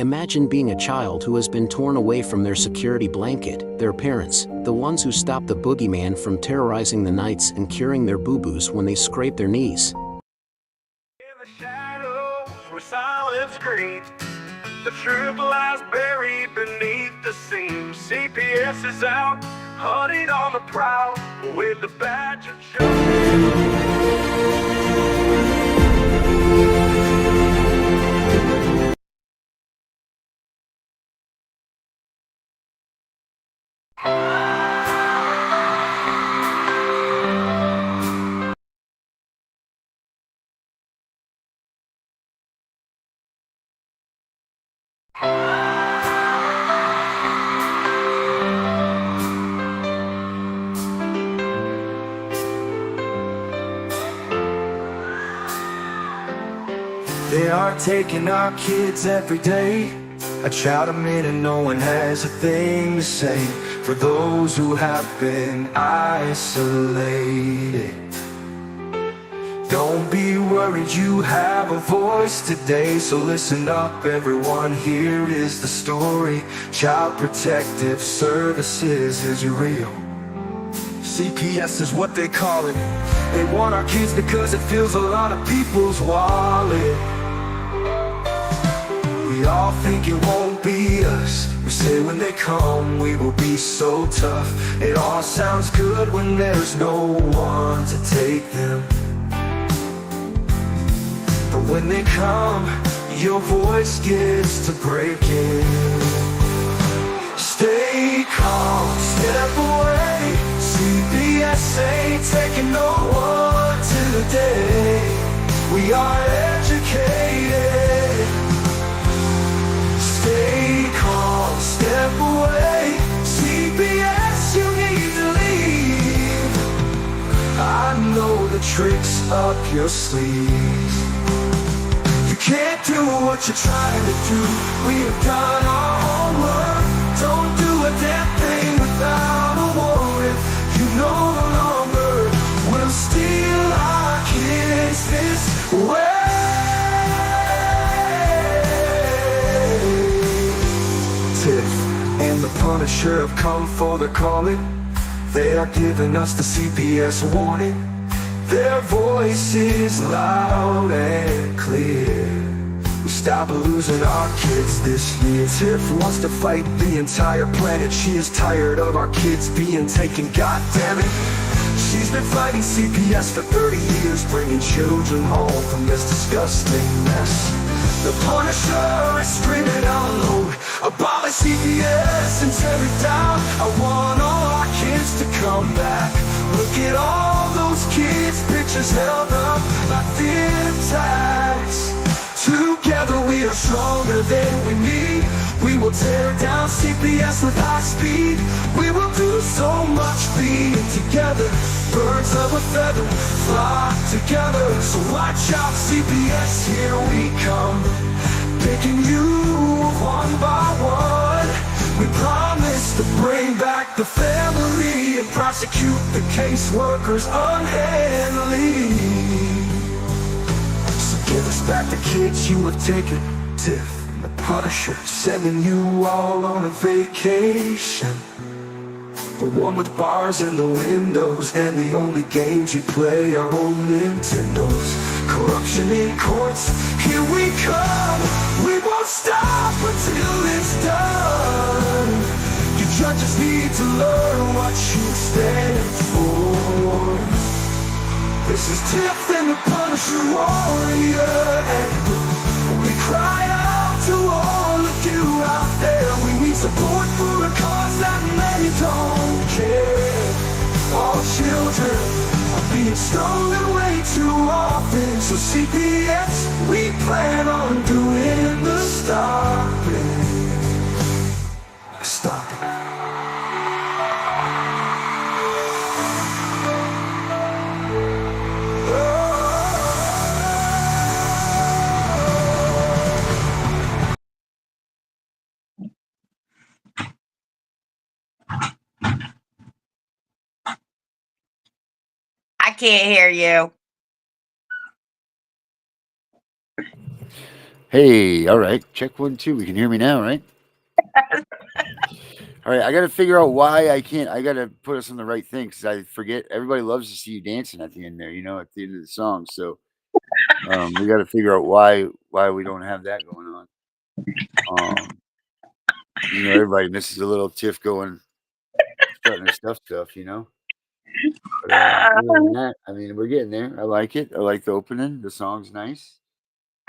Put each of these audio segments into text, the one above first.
Imagine being a child who has been torn away from their security blanket, their parents, the ones who stop the boogeyman from terrorizing the nights and curing their boo-boos when they scrape their knees. In the shadows where silence screams, the truth lies buried beneath the seams. CPS is out, hunting on the prowl, with the badge of justice. They are taking our kids every day. I try them in and no one has a thing to say for those who have been isolated. Don't be worried, you have a voice today. So listen up everyone, here is the story. Child Protective Services is real. CPS is what they call it. They want our kids because it fills a lot of people's wallet. We all think it won't be us. We say when they come we will be so tough. It all sounds good when there's no one to take them. But when they come, your voice gets to breaking. Stay calm, step away. CPS ain't taking no one today. We are educated. Stay calm, step away. CPS, you need to leave. I know the tricks up your sleeve. You can't do what you're trying to do. We have done our homework. Don't do a damn thing without a warrant. You no longer will steal our kids this way. Tiff and the Punisher have come for the calling. They are giving us the CPS warning. Their voice is loud and clear. We stop losing our kids this year. Tiff wants to fight the entire planet. She is tired of our kids being taken, God damn it. She's been fighting CPS for 30 years, bringing children home from this disgusting mess. The Punisher is screaming out loud, abolish CPS and tear it down. I want all our kids to come back. Look at all those kids' pictures held up like thin tags. Together we are stronger than we need. We will tear down CPS with high speed. We will do so much being together. Birds of a feather flock together. So watch out CPS, here we come. Picking you one by one. We promise to bring back the family and prosecute the caseworkers unhandily. So give us back the kids you have taken. Tiff and the Punisher sending you all on a vacation. The one with bars in the windows and the only games you play are old Nintendos. Corruption in courts, here we come. We won't stop until it's done. You judges need to learn what you stand for. This is Tiff and the Punisher warrior, and we cry out to all of you out there. We need support for a cause that many don't care. All children are being stolen way too often. So CPS, we plan on doing the stopping. Stop it. I can't hear you. Hey, all right. Check 1, 2. We can hear me now, right? All right. I got to figure out why I can't. I got to put us on the right thing because I forget. Everybody loves to see you dancing at the end there, at the end of the song. So we got to figure out why we don't have that going on. Everybody misses a little Tiff going, starting to stuff. But other than that, I mean, we're getting there. I like it. I like the opening. The song's nice.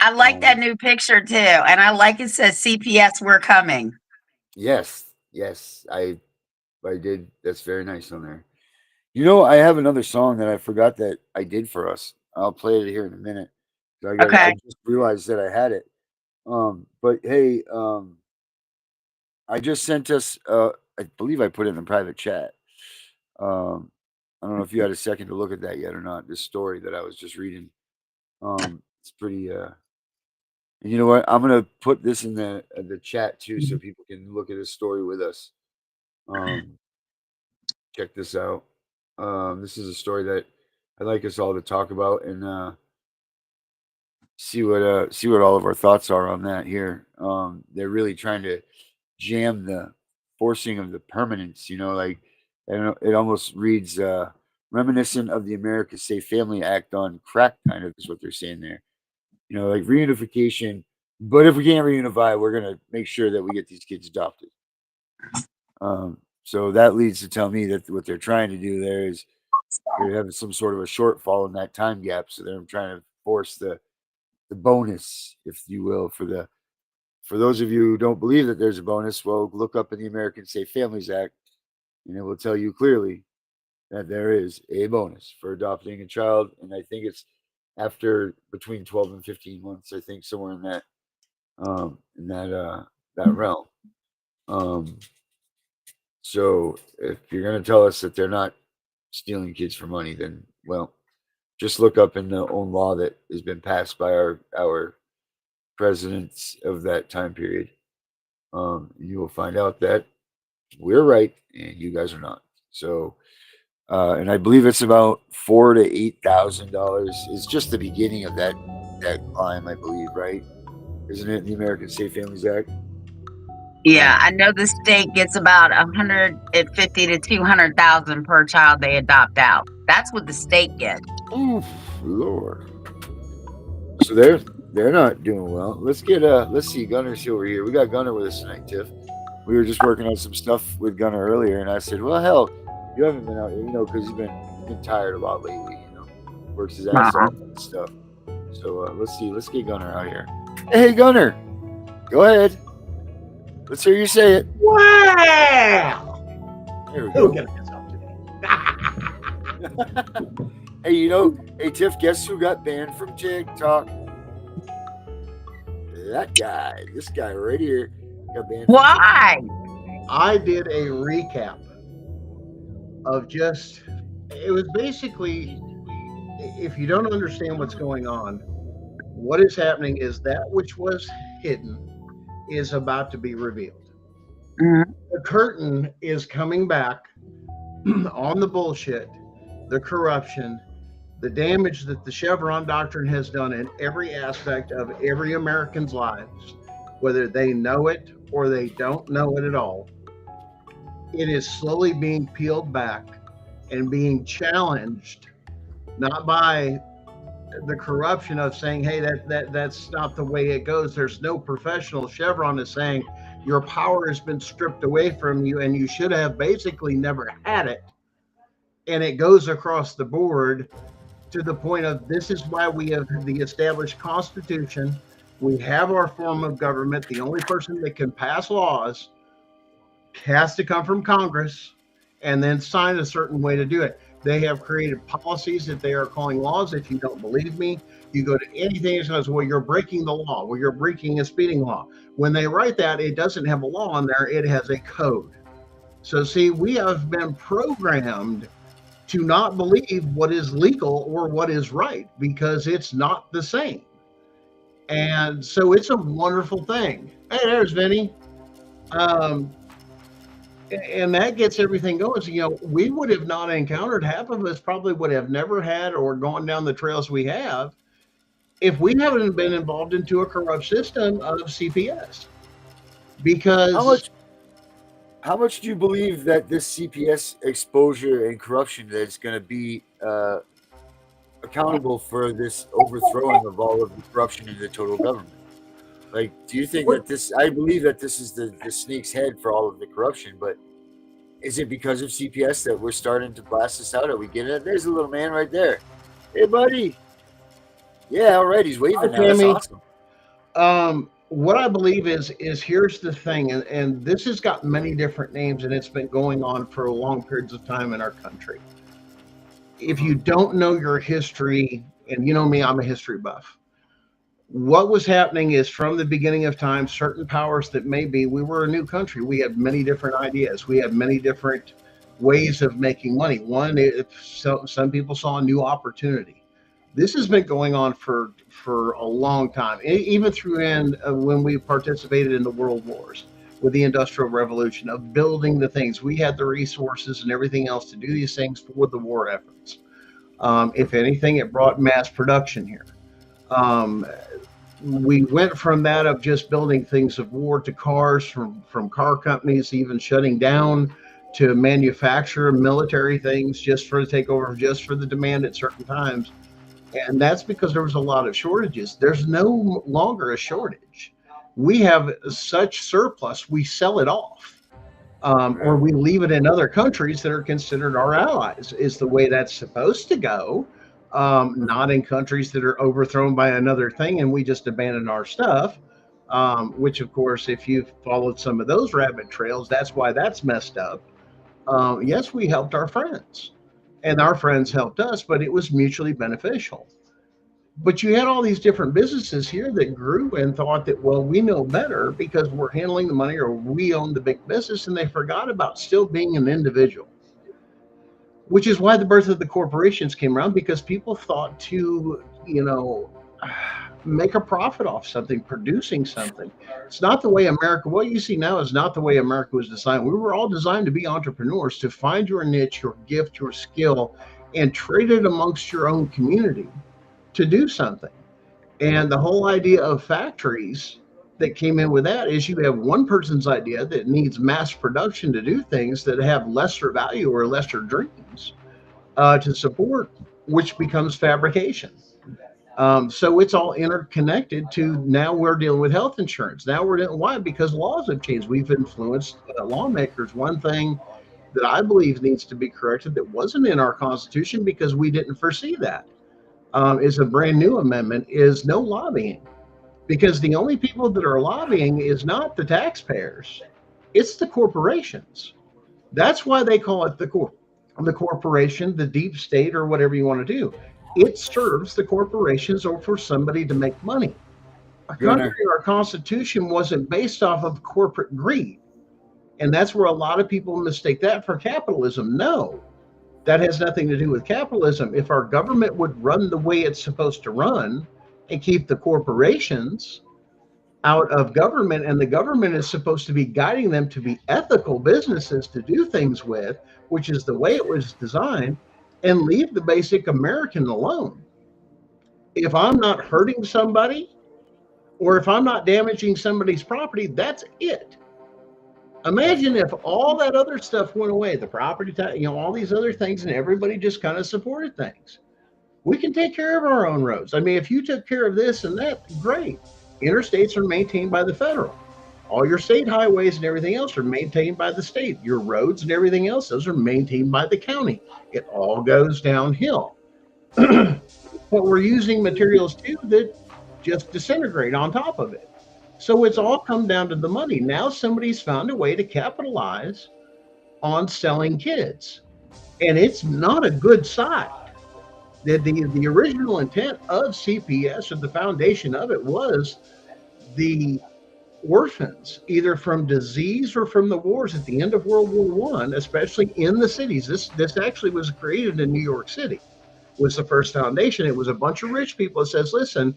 I like that new picture too, and I like it says CPS, we're coming. Yes, I did. That's very nice on there. I have another song that I forgot that I did for us. I'll play it here in a minute. I Okay. just realized that I had it. But hey, I just sent us. I believe I put it in the private chat. I don't know if you had a second to look at that yet or not. This story that I was just reading. It's pretty. And you know what? I'm gonna put this in the chat too, so people can look at this story with us. Check this out. This is a story that I'd like us all to talk about and see what all of our thoughts are on that here. They're really trying to jam the forcing of the permanence. Like I don't know, it almost reads reminiscent of the America Safe Family Act on crack, kind of is what they're saying there. Like reunification. But if we can't reunify, we're gonna make sure that we get these kids adopted. So that leads to tell me that what they're trying to do there is they're having some sort of a shortfall in that time gap. So they're trying to force the bonus, if you will, for those of you who don't believe that there's a bonus. Well, look up in the American Safe Families Act, and it will tell you clearly that there is a bonus for adopting a child, and I think it's after between 12 and 15 months. I think somewhere in that realm. So if you're going to tell us that they're not stealing kids for money, then well, just look up in the own law that has been passed by our presidents of that time period. You will find out that we're right and you guys are not. So, and I believe it's about $4,000 to $8,000 is just the beginning of that climb, I believe, right? Isn't it the American Safe Families Act? Yeah, I know the state gets about 150 to 200,000 per child they adopt out. That's what the state gets. Oof, Lord. So they're not doing well. Let's see, Gunner's over here. We got Gunner with us tonight, Tiff. We were just working on some stuff with Gunner earlier, and I said, well, hell, you haven't been out here, because you've been tired a lot lately, works his ass off and stuff. So let's get Gunner out here. Hey, Gunner, go ahead. Let's hear you say it. Wow! There we go. Hey, hey, Tiff, guess who got banned from TikTok? That guy. This guy right here got banned. Why? I did a recap of it was basically, if you don't understand what's going on, what is happening is that which was hidden is about to be revealed. Mm-hmm. The curtain is coming back on the bullshit, the corruption, the damage that the Chevron doctrine has done in every aspect of every American's lives, whether they know it or they don't know it at all. It is slowly being peeled back and being challenged, not by the corruption of saying, hey, that's not the way it goes. There's no professional. Chevron is saying your power has been stripped away from you and you should have basically never had it. And it goes across the board to the point of this is why we have the established Constitution. We have our form of government. The only person that can pass laws has to come from Congress and then sign a certain way to do it. They have created policies that they are calling laws. If you don't believe me, you go to anything that says, well, you're breaking the law, well, you're breaking a speeding law. When they write that, it doesn't have a law on there, it has a code. So see, we have been programmed to not believe what is legal or what is right because it's not the same. And so it's a wonderful thing. Hey, there's Vinny. And that gets everything going. So, we would have not encountered, half of us probably would have never had or gone down the trails we have if we haven't been involved into a corrupt system of CPS. How Because much? How much do you believe that this CPS exposure and corruption that is going to be accountable for this overthrowing of all of the corruption in the total government? Like, do you think that this? I believe that this is the snake's head for all of the corruption, but is it because of CPS that we're starting to blast this out? Are we getting it? There's a little man right there. Hey, buddy. Yeah, all right. He's waving now. That's Tammy, awesome. what I believe is here's the thing, and this has got many different names, and it's been going on for long periods of time in our country. If you don't know your history, and you know me, I'm a history buff. What was happening is from the beginning of time, certain powers that may be, we were a new country. We had many different ideas. We had many different ways of making money. One, some people saw a new opportunity. This has been going on for a long time, even through when we participated in the world wars with the Industrial Revolution of building the things. We had the resources and everything else to do these things for the war efforts. If anything, it brought mass production here. We went from that of just building things of war to cars, from car companies even shutting down, to manufacture military things just for the takeover, just for the demand at certain times. And that's because there was a lot of shortages. There's no longer a shortage. We have such surplus, we sell it off, or we leave it in other countries that are considered our allies, is the way that's supposed to go. Not in countries that are overthrown by another thing and we just abandon our stuff, which, of course, if you've followed some of those rabbit trails, that's why that's messed up. Yes, we helped our friends. And our friends helped us, but it was mutually beneficial. But you had all these different businesses here that grew and thought that, well, we know better because we're handling the money or we own the big business, and they forgot about still being an individual, which is why the birth of the corporations came around, because people thought to, make a profit off something, producing something. It's not the way America, what you see now is not the way America was designed. We were all designed to be entrepreneurs, to find your niche, your gift, your skill, and trade it amongst your own community to do something. And the whole idea of factories that came in with that is you have one person's idea that needs mass production to do things that have lesser value or lesser dreams to support, which becomes fabrication. So it's all interconnected to now we're dealing with health insurance. Now we're dealing, why? Because laws have changed. We've influenced lawmakers. One thing that I believe needs to be corrected that wasn't in our Constitution because we didn't foresee that is a brand new amendment, is no lobbying. Because the only people that are lobbying is not the taxpayers, it's the corporations. That's why they call it the corporation, the deep state, or whatever you want to do. It serves the corporations or for somebody to make money. Our country, our Constitution wasn't based off of corporate greed. And that's where a lot of people mistake that for capitalism. No, that has nothing to do with capitalism. If our government would run the way it's supposed to run and keep the corporations out of government, and the government is supposed to be guiding them to be ethical businesses to do things with, which is the way it was designed, and leave the basic American alone. If I'm not hurting somebody or if I'm not damaging somebody's property, that's it. Imagine if all that other stuff went away, the property tax, all these other things, and everybody just kind of supported things. We can take care of our own roads. I mean, if you took care of this and that, great. Interstates are maintained by the federal. All your state highways and everything else are maintained by the state. Your roads and everything else, those are maintained by the county. It all goes downhill. But we're using materials too that just disintegrate on top of it. So it's all come down to the money. Now somebody's found a way to capitalize on selling kids. And it's not a good side. The original intent of CPS, or the foundation of it, was the orphans, either from disease or from the wars at the end of World War I, especially in the cities. This actually was created in New York City, was the first foundation. It was a bunch of rich people that says, listen,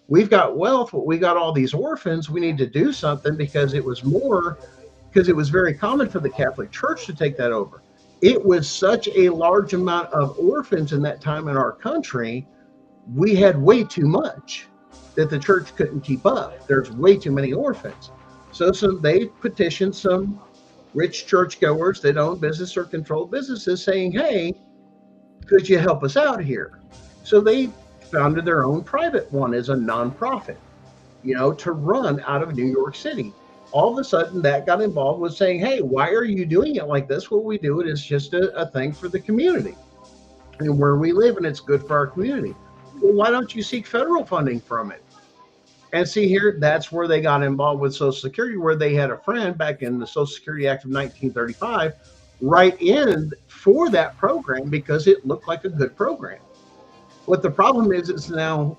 we've got wealth, but we got all these orphans. We need to do something, because it was very common for the Catholic Church to take that over. It was such a large amount of orphans in that time in our country we had way too much that the church couldn't keep up. There's way too many orphans. So they petitioned some rich churchgoers that own business or control businesses saying, hey, could you help us out here? So they founded their own private one as a nonprofit, to run out of New York City. All of a sudden, that got involved with saying, hey, why are you doing it like this? Well, we do it as just a thing for the community and where we live, and it's good for our community. Well, why don't you seek federal funding from it? And see here, that's where they got involved with Social Security, where they had a friend back in the Social Security Act of 1935 write in for that program because it looked like a good program. What the problem is now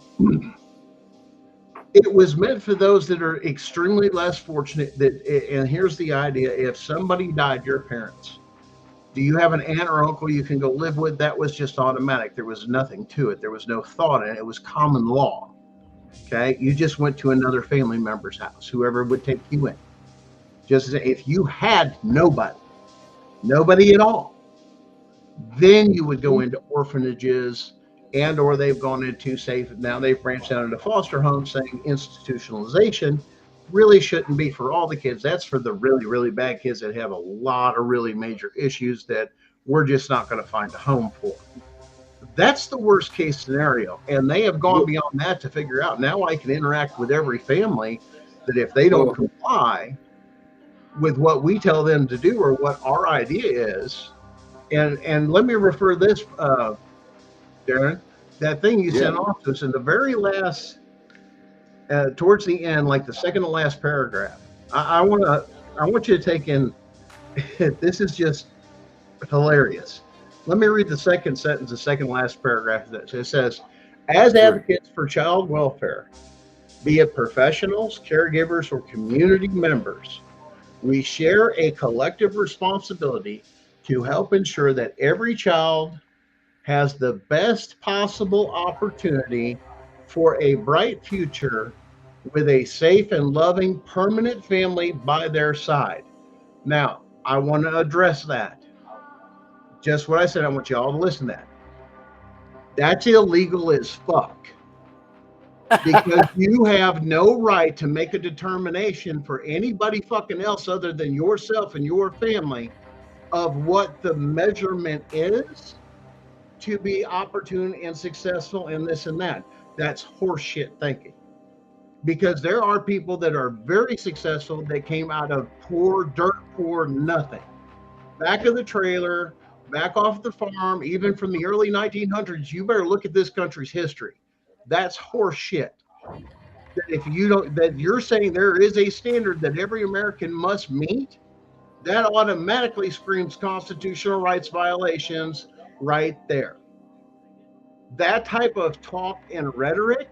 it was meant for those that are extremely less fortunate. And here's the idea: if somebody died, your parents, do you have an aunt or uncle you can go live with? That was just automatic. There was nothing to it. There was no thought in it. It was common law. Okay, you just went to another family member's house, whoever would take you in. Just as if you had nobody at all, then you would go into orphanages, and or they've gone into safe. Now they've branched out into foster homes, saying institutionalization really shouldn't be for all the kids. That's for the really, really bad kids that have a lot of really major issues that we're just not going to find a home for. That's the worst case scenario. And they have gone beyond that to figure out, now I can interact with every family that if they don't comply with what we tell them to do or what our idea is. And let me refer this, Darren, that thing you sent off to us in the very last, towards the end, like the second to last paragraph. I want you to take in, this is just hilarious. Let me read the second sentence, the second last paragraph of this. It says, as advocates for child welfare, be it professionals, caregivers, or community members, we share a collective responsibility to help ensure that every child has the best possible opportunity for a bright future with a safe and loving permanent family by their side. Now, I want to address that. Just what I said, I want you all to listen to that. That's illegal as fuck. Because you have no right to make a determination for anybody fucking else other than yourself and your family of what the measurement is to be opportune and successful and this and that. That's horseshit thinking. Because there are people that are very successful that came out of poor, dirt poor, nothing. Back of the trailer, back off the farm, even from the early 1900s. You better look at this country's history. That's horseshit. That if you don't, that you're saying there is a standard that every American must meet, that automatically screams constitutional rights violations right there. That type of talk and rhetoric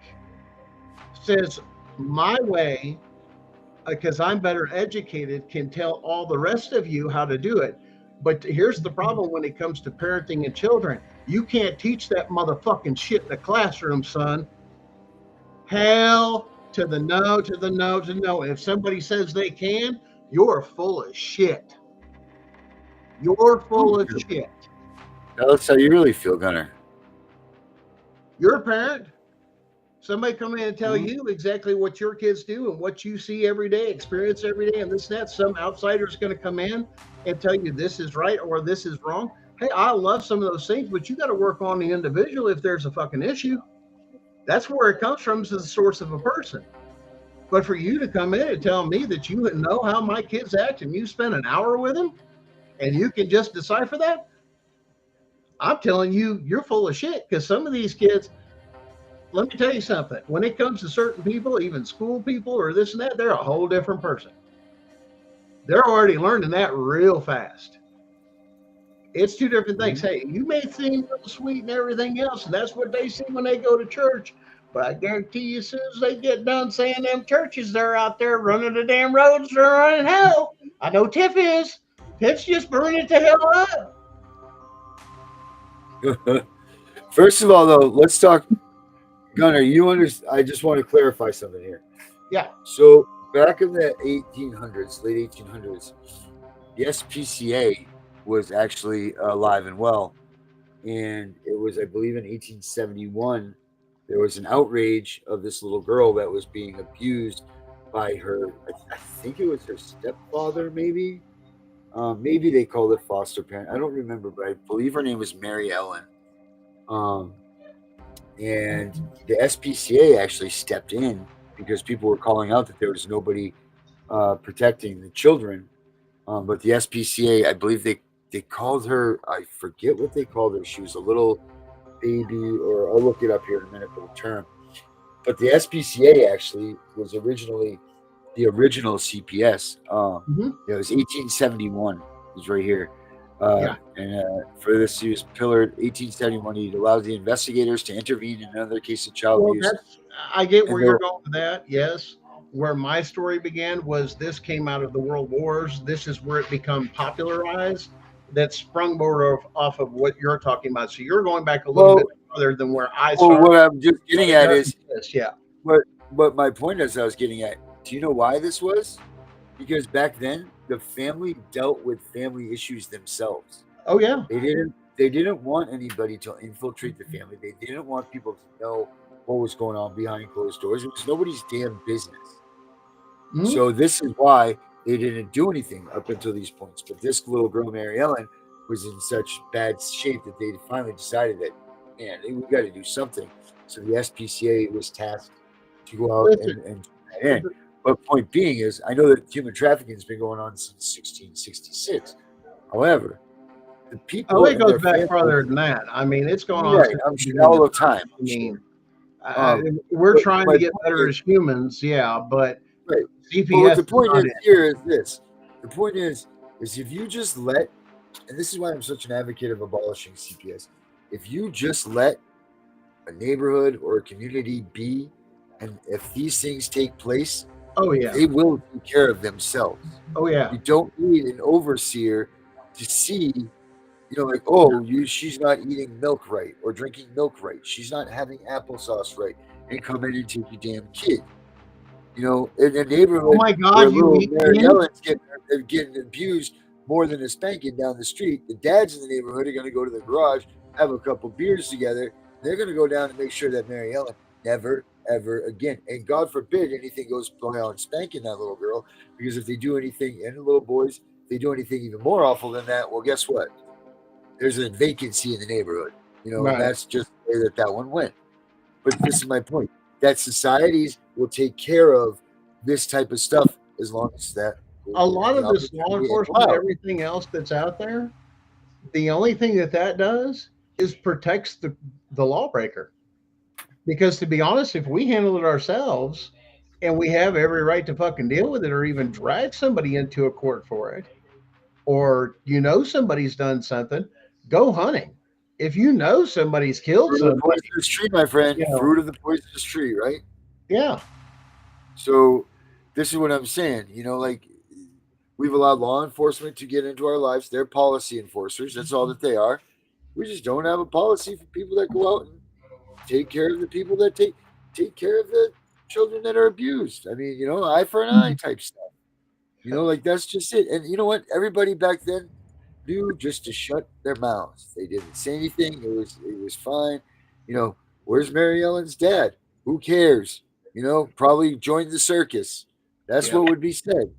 says my way, because I'm better educated, can tell all the rest of you how to do it. But here's the problem when it comes to parenting and children. You can't teach that motherfucking shit in the classroom, son. Hell to the no, to the no, to the no. If somebody says they can, you're full of shit. You're full of shit. Tell us how you really feel, Gunner. You're a parent. Somebody come in and tell you exactly what your kids do and what you see every day, experience every day, and this and that. Some outsider's going to come in and tell you this is right or this is wrong. Hey, I love some of those things, but you got to work on the individual if there's a fucking issue. That's where it comes from, is the source of a person. But for you to come in and tell me that you know how my kids act and you spend an hour with them and you can just decipher that, I'm telling you, you're full of shit. Because some of these kids, let me tell you something. When it comes to certain people, even school people or this and that, they're a whole different person. They're already learning that real fast. It's two different things. Hey, you may seem real sweet and everything else, and that's what they see when they go to church. But I guarantee you, as soon as they get done saying them churches, they're out there running the damn roads, they're running hell. I know Tiff is. Tiff's just burning it to hell up. First of all, though, let's talk. Gunner, I just want to clarify something here. Yeah. So back in the 1800s, late 1800s, the SPCA was actually alive and well. And it was, I believe, in 1871 there was an outrage of this little girl that was being abused by her. I think it was her stepfather, maybe. Maybe they called it foster parent. I don't remember, but I believe her name was Mary Ellen. Um, and the SPCA actually stepped in because people were calling out that there was nobody protecting the children. But the SPCA, I believe they called her. I forget what they called her. She was a little baby, or I'll look it up here in a minute for the term. But the SPCA actually was originally the original CPS. It was 1871. It was right here. And for this, he was pillared 1871. He allowed the investigators to intervene in another case of child Well, abuse. I get where And you're going with that. Yes. Where my story began was this came out of the World Wars. This is where it become popularized. That sprung more off of what you're talking about. So you're going back a little bit further than where I started. what I'm just getting at is, yeah. What my point is, I was getting at. Do you know why this was? Because back then the family dealt with family issues themselves. Oh yeah. They didn't want anybody to infiltrate the family. They didn't want people to know what was going on behind closed doors. It was nobody's damn business. Mm-hmm. So this is why they didn't do anything up until these points. But this little girl, Mary Ellen, was in such bad shape that they finally decided that, man, we got to do something. So the SPCA was tasked to go out and but point being is, I know that human trafficking has been going on since 1666. However, the people it goes back farther than that. I mean, it's going on I'm sure all the time. I mean, we're trying to get better as humans, but CPS. But the point is here is this. The point is if you just let, and this is why I'm such an advocate of abolishing CPS. If you just let a neighborhood or a community be, and if these things take place, they will take care of themselves. You don't need an overseer to see, she's not eating milk right or drinking milk right. She's not having applesauce right, and come in and take your damn kid. In a neighborhood, oh my God, where little Mary Ellen's getting abused more than a spanking down the street, the dads in the neighborhood are going to go to the garage, have a couple beers together. They're going to go down and make sure that Mary Ellen never, ever again, and God forbid anything goes beyond spanking that little girl, because if they do anything, and the little boys, if they do anything even more awful than that, well, guess what? There's a vacancy in the neighborhood, and that's just the way that one went. But this is my point, that societies will take care of this type of stuff as long as that. A lot of this law enforcement, everything else that's out there, the only thing that does is protects the lawbreaker. Because to be honest, if we handle it ourselves and we have every right to fucking deal with it, or even drag somebody into a court for it, or somebody's done something, go hunting. If somebody's killed fruit somebody, of the poisonous tree, my friend, fruit of the poisonous tree, right? Yeah. So this is what I'm saying. We've allowed law enforcement to get into our lives. They're policy enforcers. That's all that they are. We just don't have a policy for people that go out and take care of the people that take care of the children that are abused. I mean, eye for an eye type stuff. That's just it. And you know what? Everybody back then knew just to shut their mouths. They didn't say anything. It was fine. Where's Mary Ellen's dad? Who cares? Probably joined the circus. That's what would be said.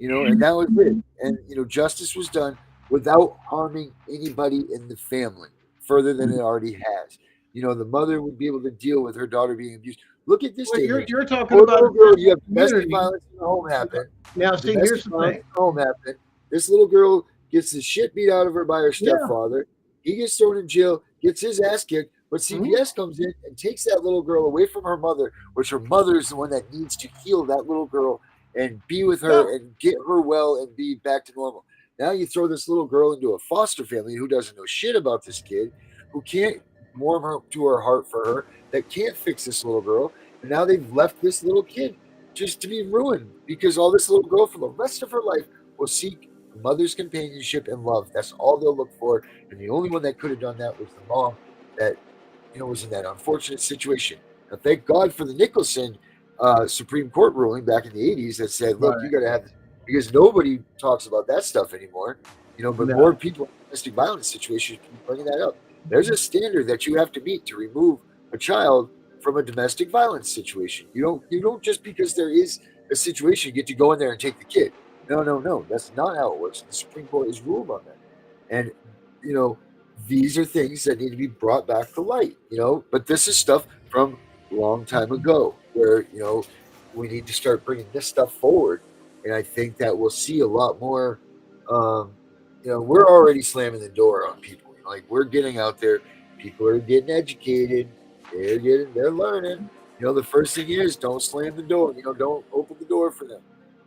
And that was it. And justice was done without harming anybody in the family further than it already has. The mother would be able to deal with her daughter being abused. Look at this. You're talking about girl, you have domestic violence in the home happen. Now, see, here's the thing. Home happen. This little girl gets the shit beat out of her by her stepfather. He gets thrown in jail, gets his ass kicked. But CPS comes in and takes that little girl away from her mother, which her mother is the one that needs to heal that little girl and be with her and get her well and be back to normal. Now you throw this little girl into a foster family who doesn't know shit about this kid, who can't warm her to her heart for her, that can't fix this little girl. And now they've left this little kid just to be ruined, because all this little girl for the rest of her life will seek a mother's companionship and love. That's all they'll look for. And the only one that could have done that was the mom that was in that unfortunate situation. Now, thank God for the Nicholson Supreme Court ruling back in the 80s that said, look, you got to have, because nobody talks about that stuff anymore, but more people in domestic violence situations keep bringing that up. There's a standard that you have to meet to remove a child from a domestic violence situation. You don't just because there is a situation get to go in there and take the kid. No. That's not how it works. The Supreme Court has ruled on that, and these are things that need to be brought back to light. But this is stuff from a long time ago where we need to start bringing this stuff forward, and I think that we'll see a lot more. We're already slamming the door on people. Like we're getting out there, people are getting educated, they're learning. The first thing is don't slam the door. Don't open the door for them.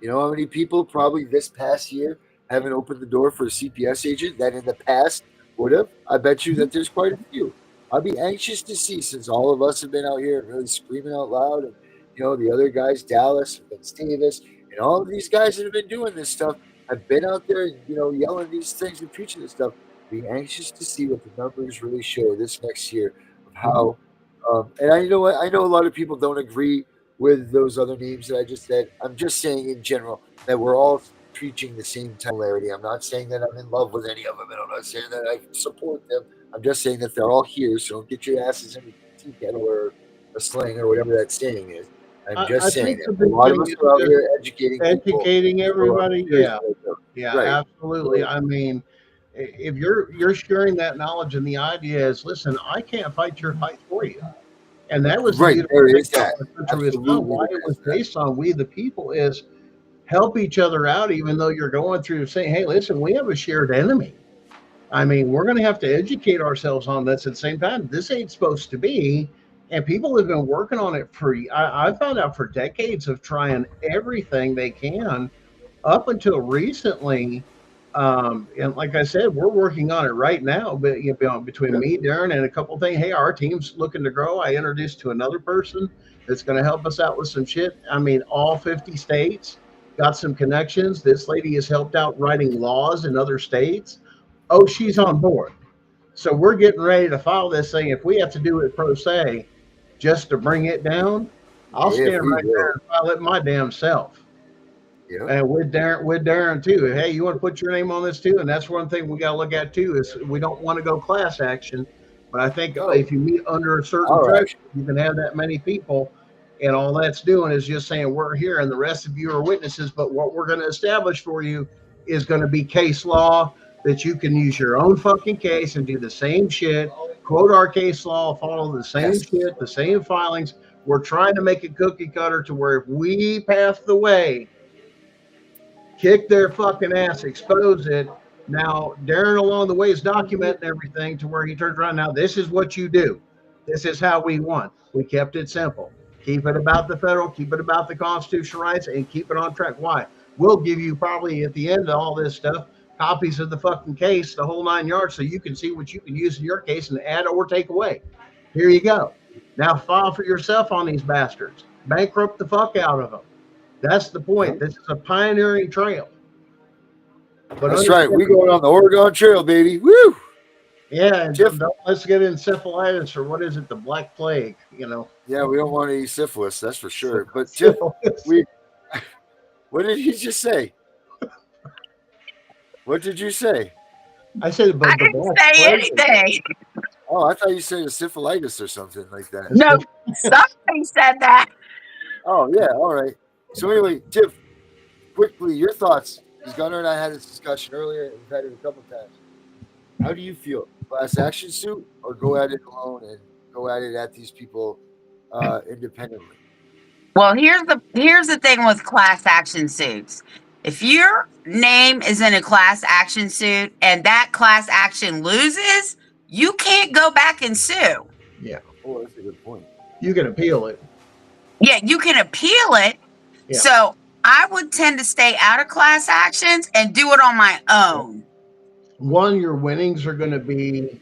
How many people probably this past year haven't opened the door for a CPS agent that in the past would have? I bet you that there's quite a few. I'd be anxious to see, since all of us have been out here and really screaming out loud, and the other guys, Dallas and Vince Davis, and all of these guys that have been doing this stuff have been out there, yelling these things and preaching this stuff. Be anxious to see what the numbers really show this next year of how. And I know a lot of people don't agree with those other names that I just said. I'm just saying in general that we're all preaching the same similarity. I'm not saying that I'm in love with any of them, and I'm not saying that I support them. I'm just saying that they're all here, so don't get your asses in a tea kettle or a sling or whatever that saying is. I'm just saying that a lot of us are out here educating everybody. Yeah, right. Absolutely. I mean, if you're sharing that knowledge, and the idea is, listen, I can't fight your fight for you. And that was right. There is that. Why it was based on we the people is help each other out, even though you're going through saying, hey, listen, we have a shared enemy. I mean, we're going to have to educate ourselves on this at the same time. This ain't supposed to be. And people have been working on it I found out for decades of trying everything they can up until recently. And like I said, we're working on it right now, but between me, Darren, and a couple of things, hey, our team's looking to grow. I introduced to another person that's going to help us out with some shit. I mean, all 50 states got some connections. This lady has helped out writing laws in other states. Oh, she's on board. So we're getting ready to file this thing. If we have to do it pro se, just to bring it down, I'll stand right there and file it my damn self. Yeah. And with Darren too. Hey, you want to put your name on this too? And that's one thing we got to look at too, is we don't want to go class action. But I think if you meet under a certain threshold, you can have that many people. And all that's doing is just saying we're here and the rest of you are witnesses. But what we're going to establish for you is going to be case law that you can use your own fucking case and do the same shit, quote our case law, follow the same shit, the same filings. We're trying to make it cookie cutter to where if we pass the way, kick their fucking ass, expose it. Now, Darren along the way is documenting everything to where he turns around. Now, this is what you do. This is how we want. We kept it simple. Keep it about the federal, keep it about the constitutional rights, and keep it on track. Why? We'll give you probably at the end of all this stuff, copies of the fucking case, the whole 9 yards, so you can see what you can use in your case and add or take away. Here you go. Now file for yourself on these bastards. Bankrupt the fuck out of them. That's the point. This is a pioneering trail. But that's right. We're going on the Oregon Trail, baby. Woo! Yeah, and let's get encephalitis, or what is it, the Black Plague, Yeah, we don't want any syphilis, that's for sure. But Tiff, what did he just say? What did you say? I said, I didn't say anything. Oh, I thought you said a syphilitis or something like that. No, somebody said that. Oh, yeah, all right. So anyway, Tiff, quickly, your thoughts. Because Gunnar and I had this discussion earlier, and we've had it a couple times. How do you feel? Class action suit, or go at it alone and go at it at these people independently? Well, here's the thing with class action suits. If your name is in a class action suit and that class action loses, you can't go back and sue. Yeah. Oh, that's a good point. You can appeal it. Yeah, you can appeal it. Yeah. So I would tend to stay out of class actions and do it on my own. One, your winnings are going to be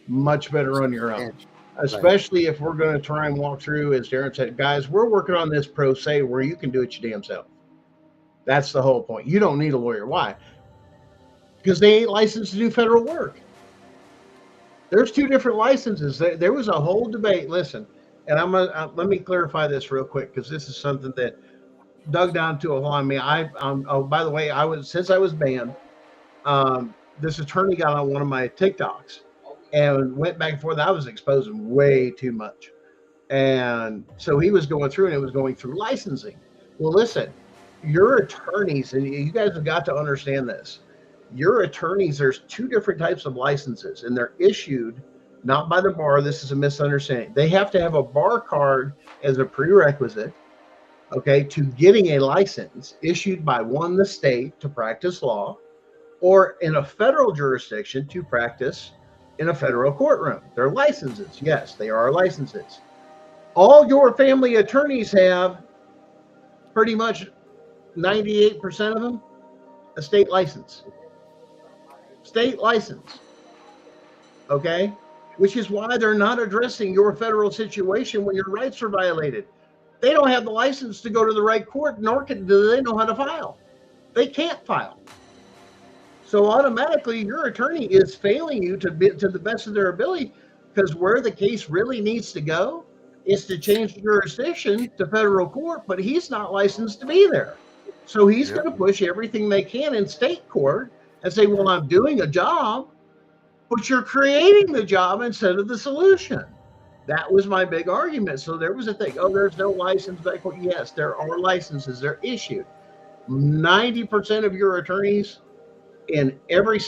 much better on your own. Especially if we're going to try and walk through, as Darren said, guys, we're working on this pro se where you can do it your damn self. That's the whole point. You don't need a lawyer. Why? Because they ain't licensed to do federal work. There's two different licenses. There was a whole debate. Listen, and let me clarify this real quick, because this is something that dug down to a hole on me. Oh, by the way, since I was banned, this attorney got on one of my TikToks and went back and forth. I was exposing way too much. And so he was going through, and it was going through licensing. Well, listen, your attorneys, and you guys have got to understand this. Your attorneys, there's two different types of licenses, and they're issued not by the bar. This is a misunderstanding. They have to have a bar card as a prerequisite, okay, to getting a license issued by one, the state to practice law, or in a federal jurisdiction to practice in a federal courtroom. They're licenses. Yes, they are licenses. All your family attorneys have, pretty much 98% of them, a state license. State license. Okay? Which is why they're not addressing your federal situation when your rights are violated. They don't have the license to go to the right court, nor do they know how to file. They can't file. So automatically your attorney is failing you to the best of their ability, because where the case really needs to go is to change jurisdiction to federal court, but he's not licensed to be there. So he's going to push everything they can in state court and say, well, I'm doing a job, but you're creating the job instead of the solution. That was my big argument. So there was a thing, oh, there's no license back. Yes, there are licenses. They're issued. 90% of your attorneys in every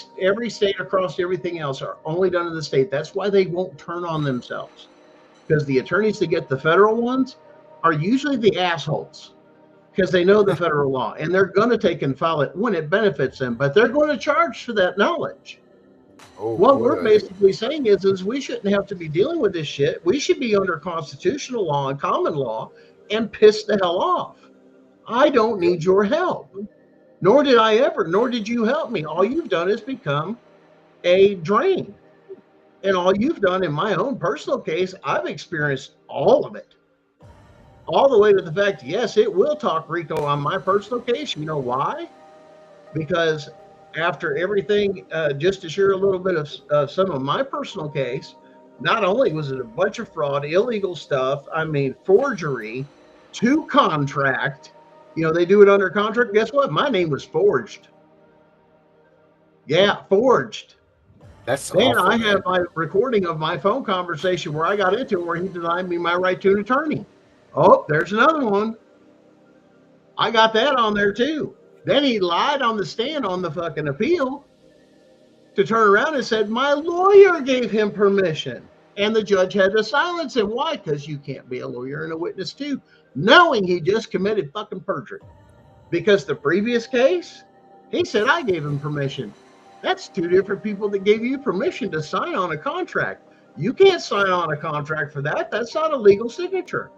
state across everything else are only done in the state. That's why they won't turn on themselves, because the attorneys that get the federal ones are usually the assholes, because they know the federal law, and they're going to take and file it when it benefits them, but they're going to charge for that knowledge. What we're basically saying is we shouldn't have to be dealing with this shit. We should be under constitutional law and common law and piss the hell off. I don't need your help. Nor did you help me. All you've done is become a drain. And all you've done in my own personal case, I've experienced all of it. All the way to the fact, yes, it will talk RICO on my personal case. You know why? Because after everything, just to share a little bit of some of my personal case, not only was it a bunch of fraud, illegal stuff, I mean, forgery, to contract. You know, they do it under contract. Guess what? My name was forged. Yeah, forged. That's then awful, I man. have my recording of my phone conversation where I got into it, where he denied me my right to an attorney. Oh, there's another one. I got that on there too. Then he lied on the stand on the fucking appeal to turn around and said my lawyer gave him permission. And the judge had to silence him. Why? Because you can't be a lawyer and a witness too, knowing he just committed fucking perjury. Because the previous case, he said I gave him permission. That's two different people that gave you permission to sign on a contract. You can't sign on a contract for that. That's not a legal signature.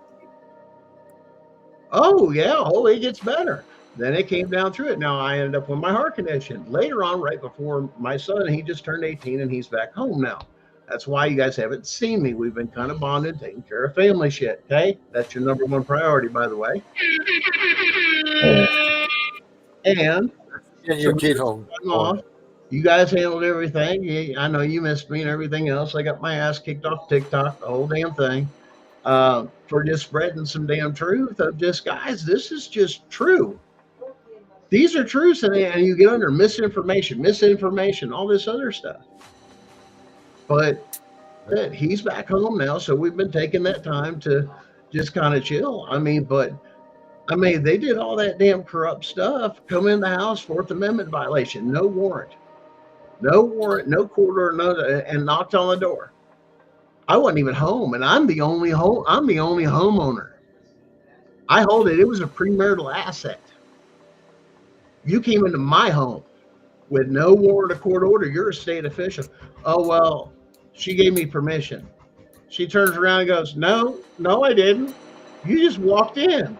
Oh, yeah. Oh, it gets better. Then it came down through it. Now I ended up with my heart condition. Later on, right before my son, he just turned 18 and he's back home now. That's why you guys haven't seen me. We've been kind of bonded, taking care of family shit. Okay. That's your number one priority, by the way. And Get your kid home. off. You guys handled everything. I know you missed me and everything else. I got my ass kicked off TikTok, the whole damn thing, for just spreading some damn truth of just, guys, this is just true. These are truths, and you get under misinformation, all this other stuff. But he's back home now, so we've been taking that time to just kind of chill. They did all that damn corrupt stuff, come in the house, Fourth Amendment violation, no warrant, no court order, and knocked on the door. I wasn't even home, and I'm the only homeowner. I hold it. It was a premarital asset. You came into my home with no warrant or court order. You're a state official. Oh, well, she gave me permission. She turns around and goes, no, I didn't. You just walked in.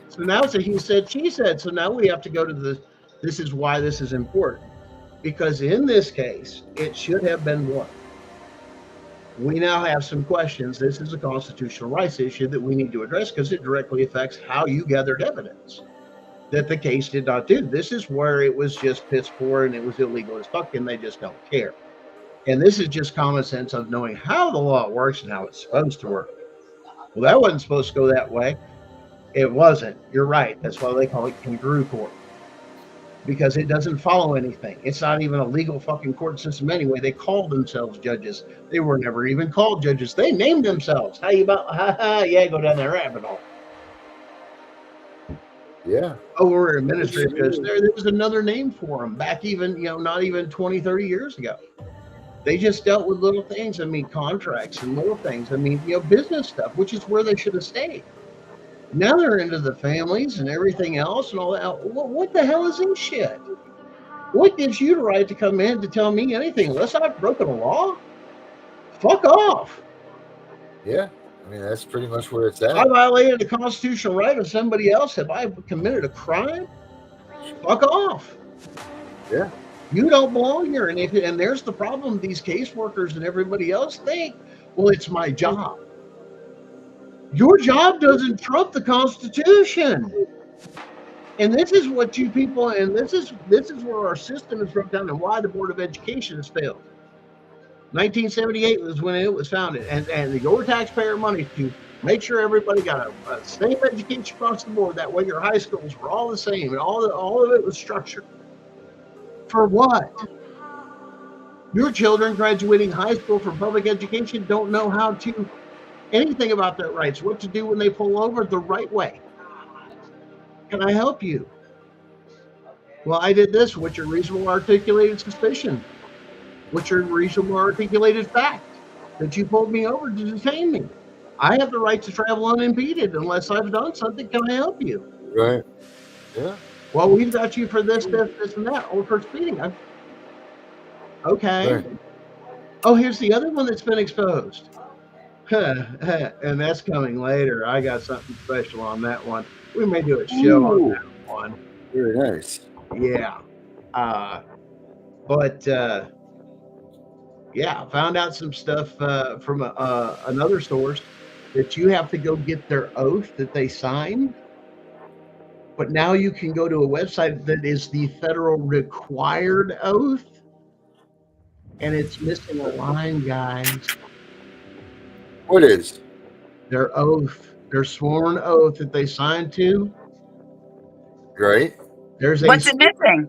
So now it's a he said, she said. So now we have to go to this is why this is important. Because in this case, it should have been won. We now have some questions. This is a constitutional rights issue that we need to address because it directly affects how you gathered evidence that the case did not do. This is where it was just piss poor and it was illegal as fuck and they just don't care. And this is just common sense of knowing how the law works and how it's supposed to work. Well, that wasn't supposed to go that way. It wasn't. You're right. That's why they call it kangaroo court. because it doesn't follow anything. It's not even a legal fucking court system anyway. They call themselves judges. They were never even called judges. They named themselves. How you about? Ha ha! Yeah, go down that rabbit hole. Yeah. Oh, we're administrative judges. There was another name for them back even, not even 20, 30 years ago. They just dealt with little things. I mean, contracts and little things. I mean, business stuff, which is where they should have stayed. Now they're into the families and everything else and all that. What the hell is this shit? What gives you the right to come in to tell me anything unless I've broken a law? Fuck off. Yeah. I mean, that's pretty much where it's at. I violated the constitutional right of somebody else. Have I committed a crime? Fuck off. Yeah. You don't belong here. And there's the problem. These caseworkers and everybody else think, well, it's my job. Your job doesn't trump the Constitution. And this is what you people, and this is where our system is broken down and why the Board of Education has failed. 1978 was when it was founded, and your taxpayer money to make sure everybody got a same education across the board. That way your high schools were all the same, and all of it was structured. For what? Your children graduating high school for public education don't know how to anything about their rights, what to do when they pull over the right way. Can I help you? Well, I did this. What's your reasonable articulated suspicion? What's your reasonable articulated fact that you pulled me over to detain me? I have the right to travel unimpeded unless I've done something. Can I help you? Right. Yeah. Well, we've got you for this, and that, or for speeding. Okay. Right. Oh, here's the other one that's been exposed. And that's coming later. I got something special on that one. We may do a show on that one. Very nice. Yeah. Yeah, found out some stuff from another source that you have to go get their oath that they sign. But now you can go to a website that is the federal required oath, and it's missing a line, guys. What is? Their oath, their sworn oath that they signed to. Right. What's it missing?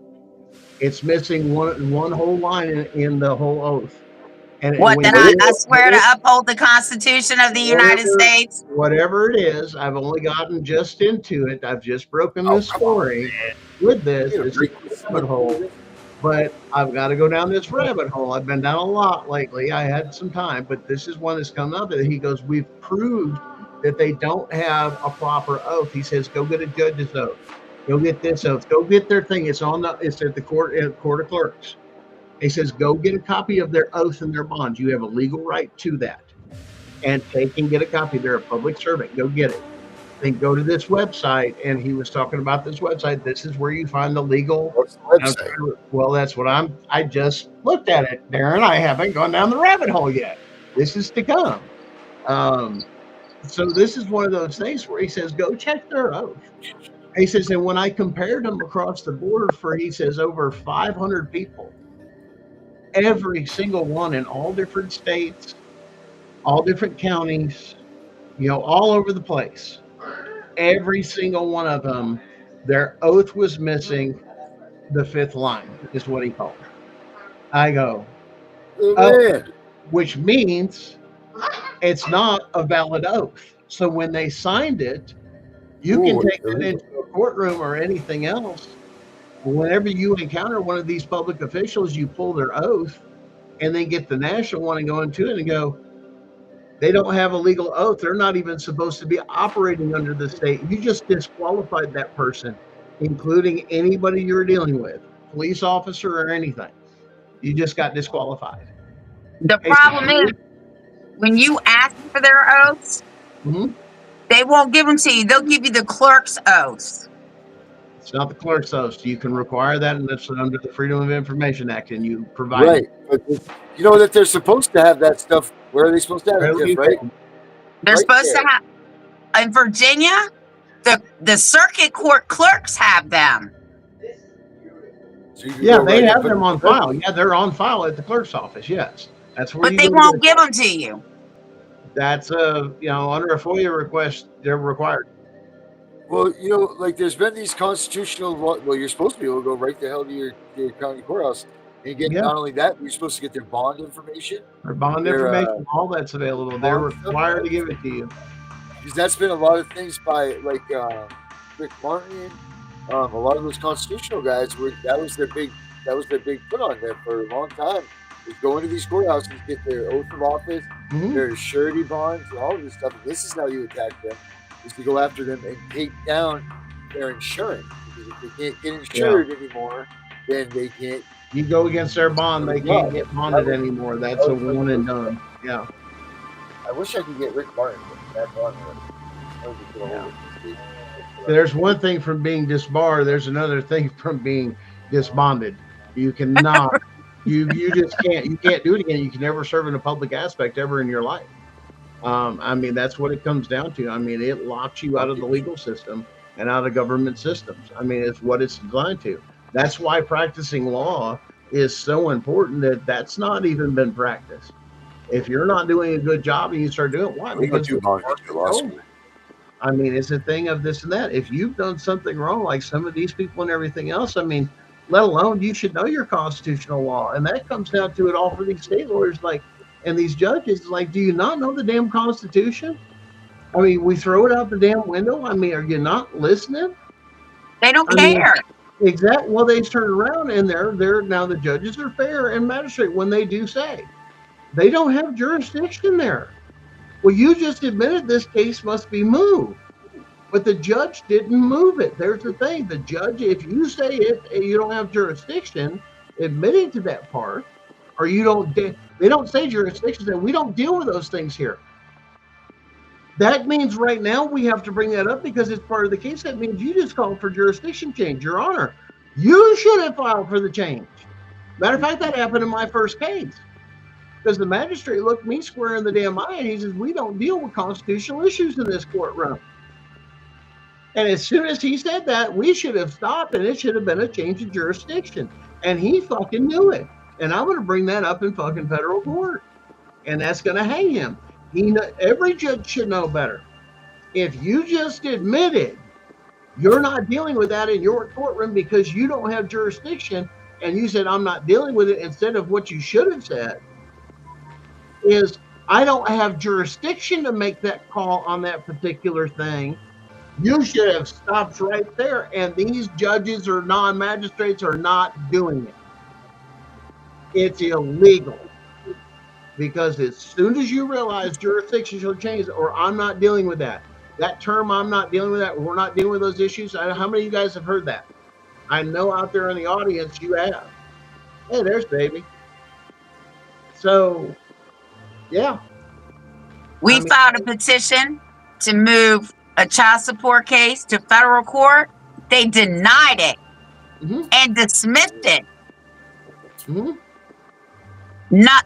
It's missing one whole line in the whole oath. And then I swear to uphold the Constitution of the United States. Whatever it is, I've only gotten just into it. I've just broken the story with this. It's a rabbit hole. But I've got to go down this rabbit hole. I've been down a lot lately. I had some time, but this is one that's come up. And he goes, we've proved that they don't have a proper oath. He says, go get a judge's oath. Go get this oath. Go get their thing. It's at the court of clerks. He says, go get a copy of their oath and their bonds. You have a legal right to that. And they can get a copy. They're a public servant. Go get it. Then go to this website. And he was talking about this website. This is where you find the legal. What's the website? Well, that's what I just looked at it, Darren. I haven't gone down the rabbit hole yet. This is to come. So this is one of those things where he says, go check their oath. He says, and when I compared them across the border for, he says, over 500 people, every single one in all different states, all different counties, all over the place. Every single one of them, their oath was missing the fifth line, is what he called it. I go, oh, which means it's not a valid oath. So when they signed it, you can take it into a courtroom or anything else. Whenever you encounter one of these public officials, you pull their oath and then get the national one and go into it and go, they don't have a legal oath. They're not even supposed to be operating under the state. You just disqualified that person, including anybody you're dealing with, police officer or anything. You just got disqualified. The problem is when you ask for their oaths, they won't give them to you. They'll give you the clerk's oath. It's not the clerk's oath. You can require that, and that's under the Freedom of Information Act, and you provide right. But you know that they're supposed to have that stuff. Where are they supposed to have it, right? They're supposed to have in Virginia. The circuit court clerks have them. So yeah, they have them on file. Yeah, they're on file at the clerk's office. Yes, that's where. But they won't give them to you. That's under a FOIA request, they're required. Well, you know, like there's been these constitutional law. Well, you're supposed to be able to go right the hell to your county courthouse and get Yeah, not only that, you're supposed to get their bond information, their bond their information, all that's available. They're bond stuff, required to give it to you. because that's been a lot of things by like Rick Martin, a lot of those constitutional guys were that was their big put on there for a long time. Is go into these courthouses, get their oath of office, Mhm. their surety bonds, and all of this stuff. And this is how you attack them: is to go after them and take down their insurance. Because if they can't get insured anymore, then they can't. You go against their bond, they Yeah. can't get bonded anymore. That's a one and done. Yeah. I wish I could get Rick Martin back on there. That would be cool. Yeah. There's one thing from being disbarred. There's another thing from being disbonded. You cannot. you just can't. You can't do it again. You can never serve in a public aspect ever in your life. I mean, that's what it comes down to. I mean, it locks you out of the legal system and out of government systems. I mean, it's what it's designed to. That's why practicing law is so important. That's not even been practiced. If you're not doing a good job and you start doing it, why? Because I mean, it's a thing of this and that. If you've done something wrong, like some of these people and everything else, I mean, let alone you should know your constitutional law. And that comes down to it all for these state lawyers, like, and these judges, like, do you not know the damn Constitution? I mean, we throw it out the damn window. I mean, are you not listening? They don't care. Exactly. Well, they turn around and they're now the judges are fair and magistrate when they do say they don't have jurisdiction there. Well, you just admitted this case must be moved, but the judge didn't move it. There's the thing. The judge, if you say you don't have jurisdiction, admitting to that part, or you don't, they don't say jurisdiction, and we don't deal with those things here. That means right now we have to bring that up because it's part of the case. That means you just called for jurisdiction change. Your Honor, you should have filed for the change. Matter of fact, that happened in my first case. Because the magistrate looked me square in the damn eye and he says, we don't deal with constitutional issues in this courtroom. And as soon as he said that, we should have stopped and it should have been a change of jurisdiction. And he fucking knew it. And I'm going to bring that up in fucking federal court. And that's going to hang him. Every judge should know better. If you just admitted you're not dealing with that in your courtroom because you don't have jurisdiction and you said, I'm not dealing with it, instead of what you should have said, is I don't have jurisdiction to make that call on that particular thing. You should have stopped right there. And these judges or non-magistrates are not doing it. It's illegal. Because as soon as you realize jurisdiction shall change, or I'm not dealing with that, that term, I'm not dealing with that, we're not dealing with those issues. How many of you guys have heard that? I know out there in the audience you have. Hey, there's baby. So, yeah. We filed a petition to move a child support case to federal court. They denied it and dismissed it.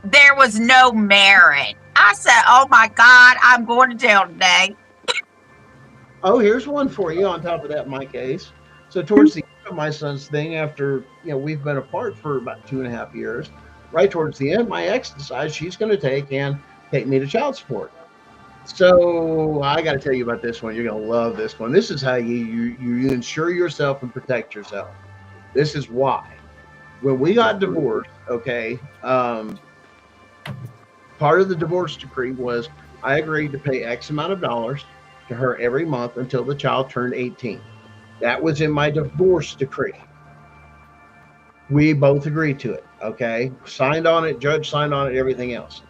There was no merit. I said, oh my God, I'm going to jail today. Oh, here's one for you on top of that, my case. So towards the end of my son's thing, after, we've been apart for about 2.5 years, right towards the end, my ex decides she's going to take me to child support. So I got to tell you about this one. You're going to love this one. This is how you insure yourself and protect yourself. This is why. When we got divorced, okay, part of the divorce decree was I agreed to pay X amount of dollars to her every month until the child turned 18. That was in my divorce decree. We both agreed to it, okay? Signed on it, judge signed on it, everything else.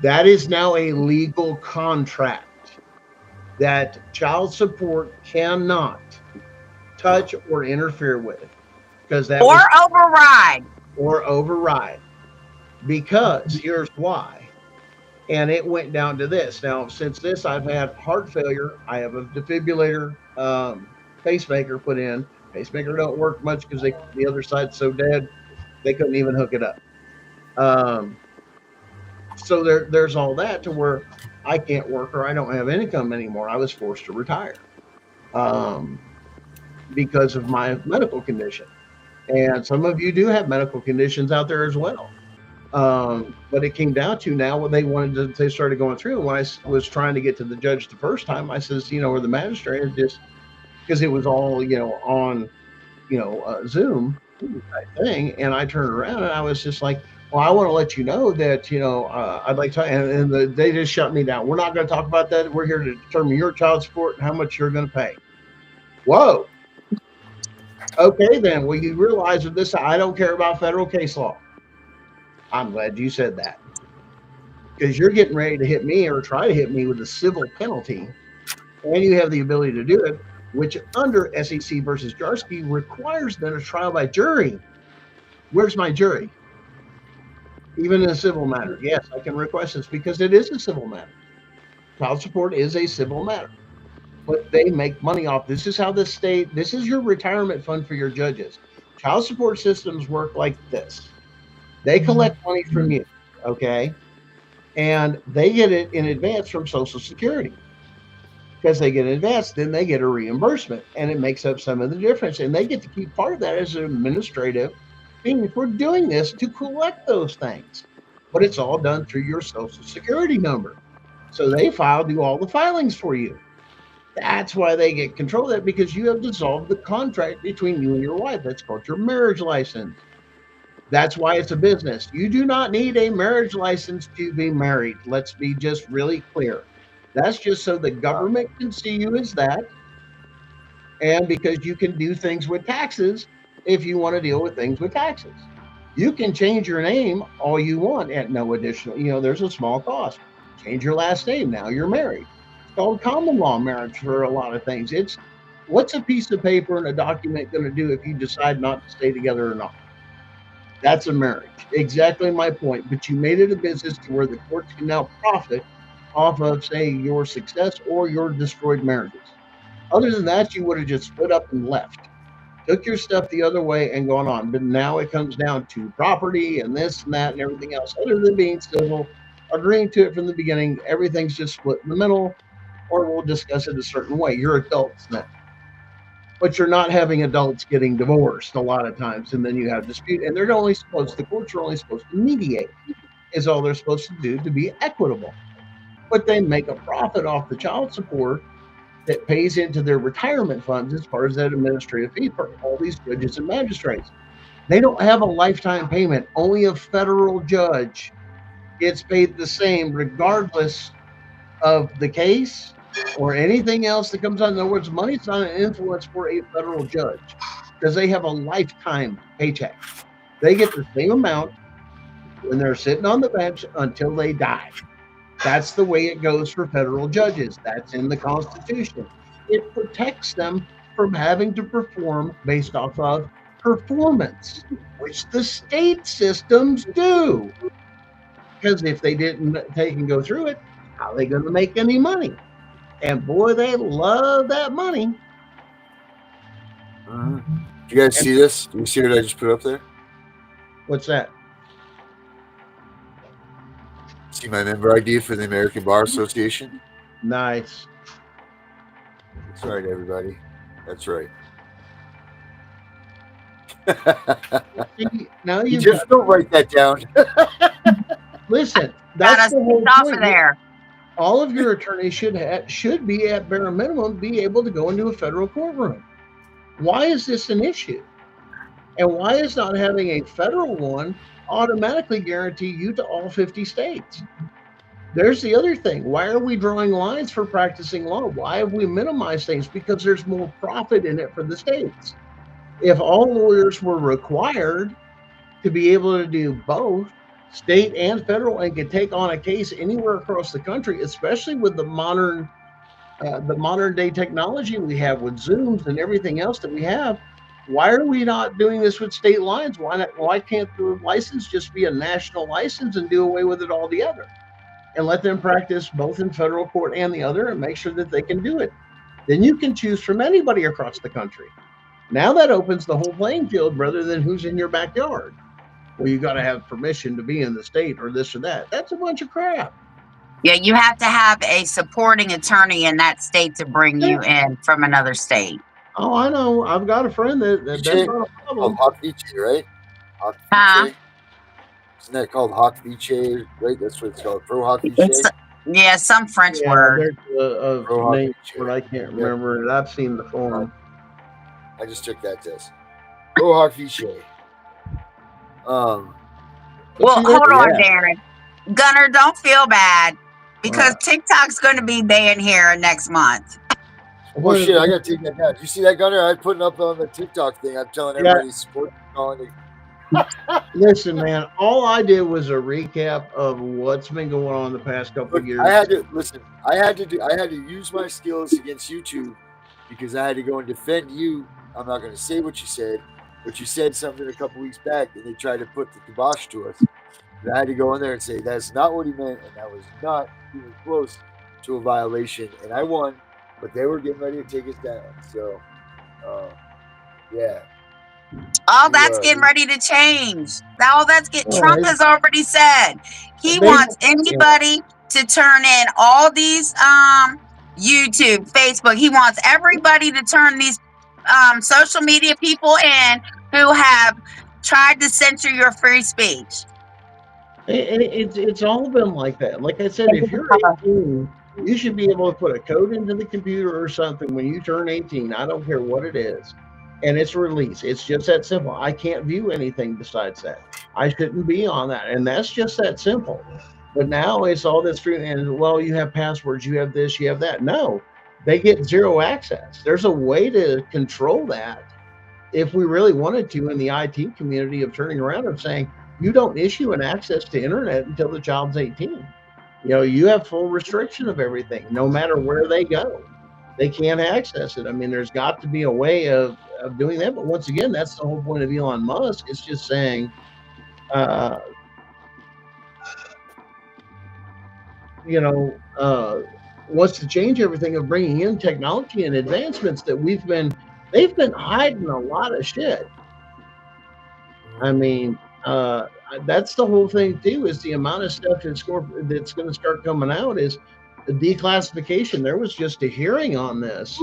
That is now a legal contract that child support cannot touch or interfere with. Override. Because here's why. And it went down to this. Now, since this, I've had heart failure. I have a defibrillator pacemaker put in. Pacemaker don't work much because the other side's so dead, they couldn't even hook it up. So there's all that to where I can't work or I don't have income anymore. I was forced to retire because of my medical condition. And some of you do have medical conditions out there as well. But it came down to now when they started going through. When I was trying to get to the judge the first time, I says, or the magistrate, just because it was all, on, Zoom type thing. And I turned around and I was just like, well, I want to let you know that, I'd like to, they just shut me down. We're not going to talk about that. We're here to determine your child support and how much you're going to pay. Whoa. Okay, then. Well, you realize that I don't care about federal case law. I'm glad you said that, because you're getting ready to hit me or try to hit me with a civil penalty, and you have the ability to do it, which under SEC versus Jarsky requires then a trial by jury. Where's my jury? Even in a civil matter, yes, I can request this because it is a civil matter. Child support is a civil matter, but they make money off. This is how the state. This is your retirement fund for your judges. Child support systems work like this. They collect money from you, okay? And they get it in advance from Social Security. Because they get it in advance, then they get a reimbursement, and it makes up some of the difference. And they get to keep part of that as an administrative thing. If we're doing this to collect those things, but it's all done through your Social Security number. So they do all the filings for you. That's why they get control of that, because you have dissolved the contract between you and your wife. That's called your marriage license. That's why it's a business. You do not need a marriage license to be married. Let's be just really clear. That's just so the government can see you as that. And because you can do things with taxes if you want to deal with things with taxes. You can change your name all you want at no additional, there's a small cost. Change your last name. Now you're married. It's called common law marriage for a lot of things. It's what's a piece of paper and a document going to do if you decide not to stay together or not? That's a marriage. Exactly my point. But you made it a business to where the courts can now profit off of, say, your success or your destroyed marriages. Other than that, you would have just split up and left. Took your stuff the other way and gone on. But now it comes down to property and this and that and everything else. Other than being civil, agreeing to it from the beginning, everything's just split in the middle, or we'll discuss it a certain way. You're adults now. But you're not having adults getting divorced a lot of times, and then you have dispute, and the courts are only supposed to mediate, is all they're supposed to do to be equitable. But they make a profit off the child support that pays into their retirement funds as far as that administrative fee for all these judges and magistrates. They don't have a lifetime payment. Only a federal judge gets paid the same regardless of the case or anything else that comes on. In other words, money's not an influence for a federal judge because they have a lifetime paycheck. They get the same amount when they're sitting on the bench until they die. That's the way it goes for federal judges. That's in the Constitution. It protects them from having to perform based off of performance, which the state systems do. Because if they didn't take and go through it, how are they going to make any money? And boy, they love that money. Do you guys see this? Do you see what I just put up there? What's that? See my member ID for the American Bar Association? Nice. That's right, everybody. That's right. See, now you just don't write that down. Listen, that's the whole point. There. All of your attorneys should be at bare minimum be able to go into a federal courtroom. Why is this an issue? And why is not having a federal one automatically guarantee you to all 50 states? There's the other thing. Why are we drawing lines for practicing law? Why have we minimized things? Because there's more profit in it for the states. If all lawyers were required to be able to do both, state and federal, and could take on a case anywhere across the country, especially with the modern day technology we have with Zooms and everything else that we have, why are we not doing this with state lines? Why can't the license just be a national license and do away with it altogether? And let them practice both in federal court and the other and make sure that they can do it. Then you can choose from anybody across the country. Now that opens the whole playing field rather than who's in your backyard. Well, you got to have permission to be in the state or this or that. That's a bunch of crap. Yeah, you have to have a supporting attorney in that state to bring you in from another state. Oh, I know. I've got a friend that's not a problem. Hockey, right? Hockey. Isn't that called Hawk Viche? Right? That's what it's called. Pro Hawk It's, Viche? yeah, some French Yeah, word. there's a Pro Hawk name Viche. for it. I can't Yep. remember it. I've seen the form. I just took that test. Pro Hawk Viche. But Well, see, hold that's on, yeah. Darren. Gunner, don't feel bad because What? TikTok's going to be banned here next month. Oh shit! I gotta take that down. You see that, Gunner? I'm putting up on the TikTok thing. I'm telling Yeah. everybody support calling it. Listen, man. All I did was a recap of what's been going on the past couple Look, of years. I had to listen. I had to use my skills against YouTube because I had to go and defend you. I'm not going to say what you said, but you said something a couple weeks back, and they tried to put the kibosh to us. And I had to go in there and say that's not what he meant, and that was not even close to a violation. And I won, but they were getting ready to take us down. So, yeah. All that's getting ready to change. All that's getting. All Trump right. has already said he They- wants anybody to turn in all these YouTube, Facebook. He wants everybody to turn these social media people in who have tried to censor your free speech. It's all been like that. Like I said, if you're 18, you should be able to put a code into the computer or something when you turn 18. I don't care what it is. And it's released. It's just that simple. I can't view anything besides that. I shouldn't be on that. And that's just that simple. But now it's all this free, and well, you have passwords, you have this, you have that. No, they get zero access. There's a way to control that if we really wanted to in the IT community of turning around and saying, you don't issue an access to internet until the child's 18. You have full restriction of everything, no matter where they go. They can't access it. I mean, there's got to be a way of doing that. But once again, that's the whole point of Elon Musk. It's just saying, wants to change everything of bringing in technology and advancements that they've been hiding a lot of shit. I mean, that's the whole thing too, is the amount of stuff that's going to start coming out is the declassification. There was just a hearing on this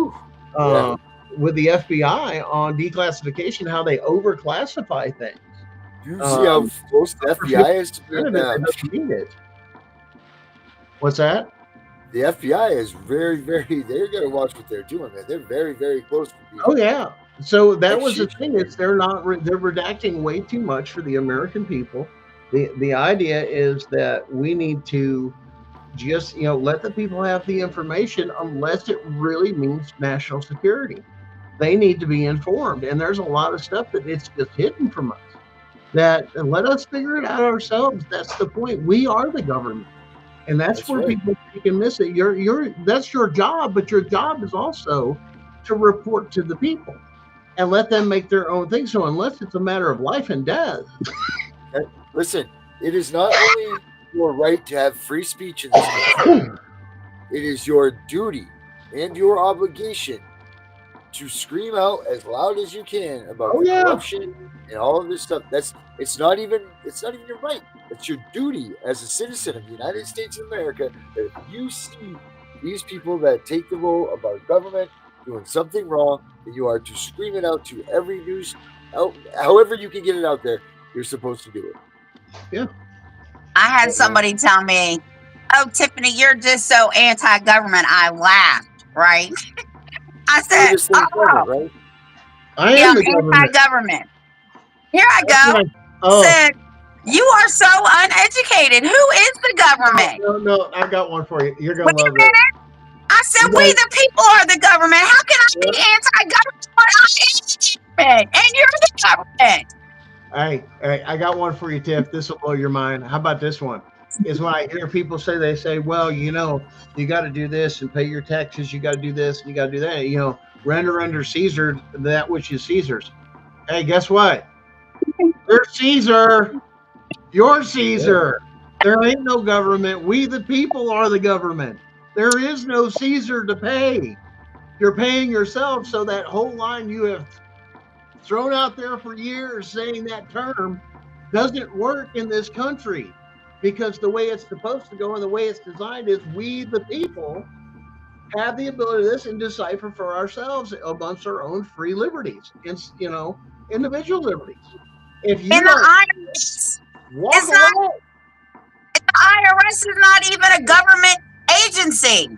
with the FBI on declassification, how they overclassify things. Do you see how close the FBI is to being What's that? The FBI is very, very. They're going to watch what they're doing, man. They're very, very close to being. Oh yeah. So that was the thing. Is they're redacting way too much for the American people. The idea is that we need to just let the people have the information, unless it really means national security. They need to be informed, and there's a lot of stuff that it's just hidden from us. That let us figure it out ourselves. That's the point. We are the government. And that's where people can miss it. That's your job, but your job is also to report to the people and let them make their own thing. So unless it's a matter of life and death. Listen, it is not only your right to have free speech in this country, it is your duty and your obligation to scream out as loud as you can about corruption and all of this stuff. It's not even your right. It's your duty as a citizen of the United States of America that if you see these people that take the role of our government doing something wrong, that you are to scream it out to every news however you can get it out there. You're supposed to do it. Yeah. I had somebody tell me, "Oh, Tiffany, you're just so anti-government." I laughed, right? I said, right? I am the anti-government. Here I go. Said, you are so uneducated. Who is the government? No, I got one for you. You're going to love it. I said, we the people are the government. How can I be anti-government when I am the government and you're the government? All right. I got one for you, Tiff. This will blow your mind. How about this one? Is when I hear people say, well, you got to do this and pay your taxes. You got to do this and you got to do that. Render under Caesar that which is Caesar's. Hey, guess what? You're Caesar. You're Caesar. There ain't no government. We the people are the government. There is no Caesar to pay. You're paying yourself. So that whole line you have thrown out there for years saying that term doesn't work in this country, because the way it's supposed to go and the way it's designed is we the people have the ability to this and decipher for ourselves amongst our own free liberties. It's individual liberties. If you Walk It's not. away. The IRS is not even a government agency.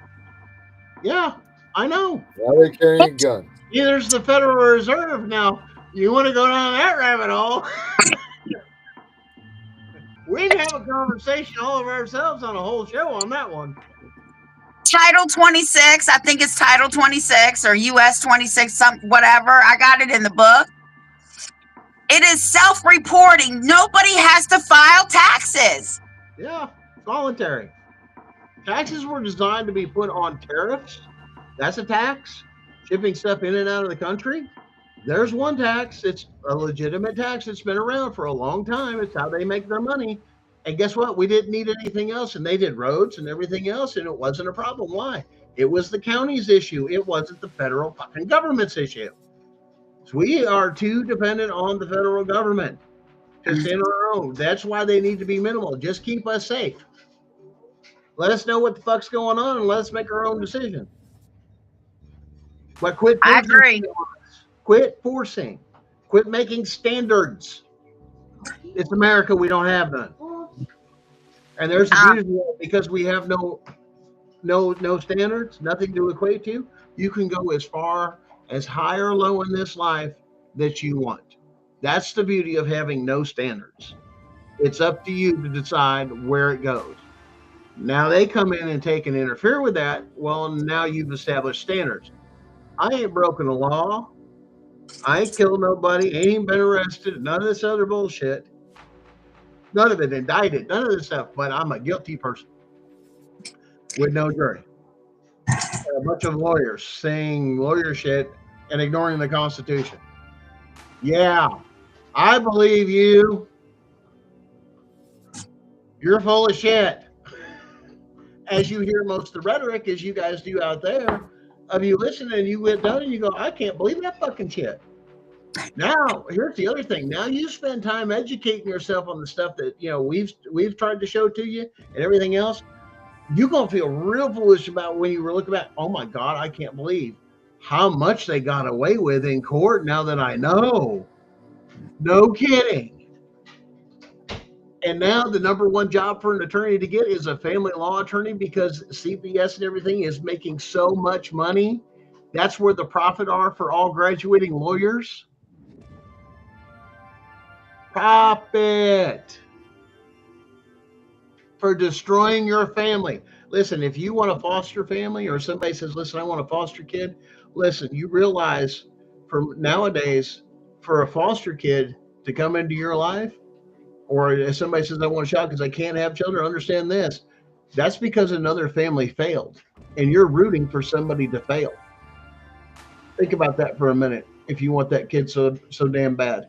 Yeah, I know. Now they're carrying guns. Neither's the Federal Reserve. Now, you want to go down that rabbit hole? We can have a conversation all of ourselves on a whole show on that one. Title 26, I think it's Title 26 or US 26, some whatever. I got it in the book. It is self-reporting. Nobody has to file taxes. Yeah, voluntary. Taxes were designed to be put on tariffs. That's a tax. Shipping stuff in and out of the country. There's one tax. It's a legitimate tax. It's been around for a long time. It's how they make their money. And guess what? We didn't need anything else. And they did roads and everything else. And it wasn't a problem. Why? It was the county's issue. It wasn't the federal fucking government's issue. So we are too dependent on the federal government to stand on our own. That's why they need to be minimal. Just keep us safe. Let us know what the fuck's going on and let us make our own decision. But quit I forcing. agree. Quit forcing. Quit making standards. It's America. We don't have none. And there's the beauty of it, because we have no standards, nothing to equate to. You can go as far as high or low in this life that you want. That's the beauty of having no standards. It's up to you to decide where it goes. Now they come in and take and interfere with that. Well, now you've established standards. I ain't broken the law. I ain't killed nobody. Ain't even been arrested. None of this other bullshit. None of it indicted. None of this stuff. But I'm a guilty person with no jury. And a bunch of lawyers saying lawyer shit and ignoring the Constitution. Yeah, I believe you. You're full of shit. As you hear most of the rhetoric, as you guys do out there, of you listen and you get done and you go, I can't believe that fucking shit. Now, here's the other thing. Now you spend time educating yourself on the stuff that we've tried to show to you and everything else. You're gonna feel real foolish about when you were looking back. Oh my God, I can't believe how much they got away with in court. Now that I know, no kidding. And now the number one job for an attorney to get is a family law attorney, because CPS and everything is making so much money. That's where the profit are for all graduating lawyers. Profit for destroying your family. Listen, if you want a foster family, or somebody says, listen, I want a foster kid. Listen, you realize for nowadays, for a foster kid to come into your life, or if somebody says, I want a child because I can't have children, understand this. That's because another family failed, and you're rooting for somebody to fail. Think about that for a minute. If you want that kid so damn bad,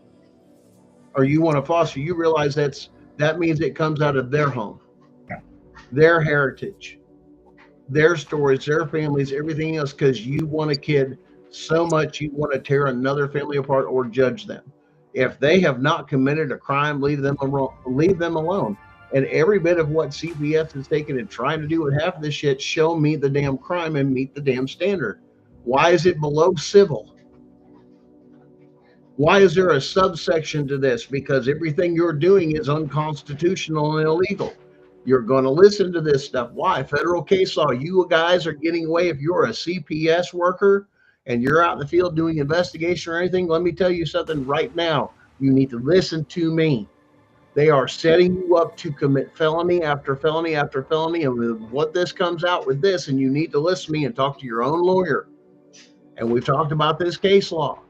or you want to foster, you realize that means it comes out of their home, their heritage, their stories, their families, everything else, because you want a kid so much you want to tear another family apart or judge them. If they have not committed a crime, leave them alone. And every bit of what CPS is taking and trying to do with half of this shit, show me the damn crime and meet the damn standard. Why is it below civil? Why is there a subsection to this? Because everything you're doing is unconstitutional and illegal. You're going to listen to this stuff. Why? Federal case law. You guys are getting away. If you're a CPS worker and you're out in the field doing investigation or anything, let me tell you something right now. You need to listen to me. They are setting you up to commit felony after felony after felony. And what this comes out with this, and you need to listen to me and talk to your own lawyer. And we've talked about this case law.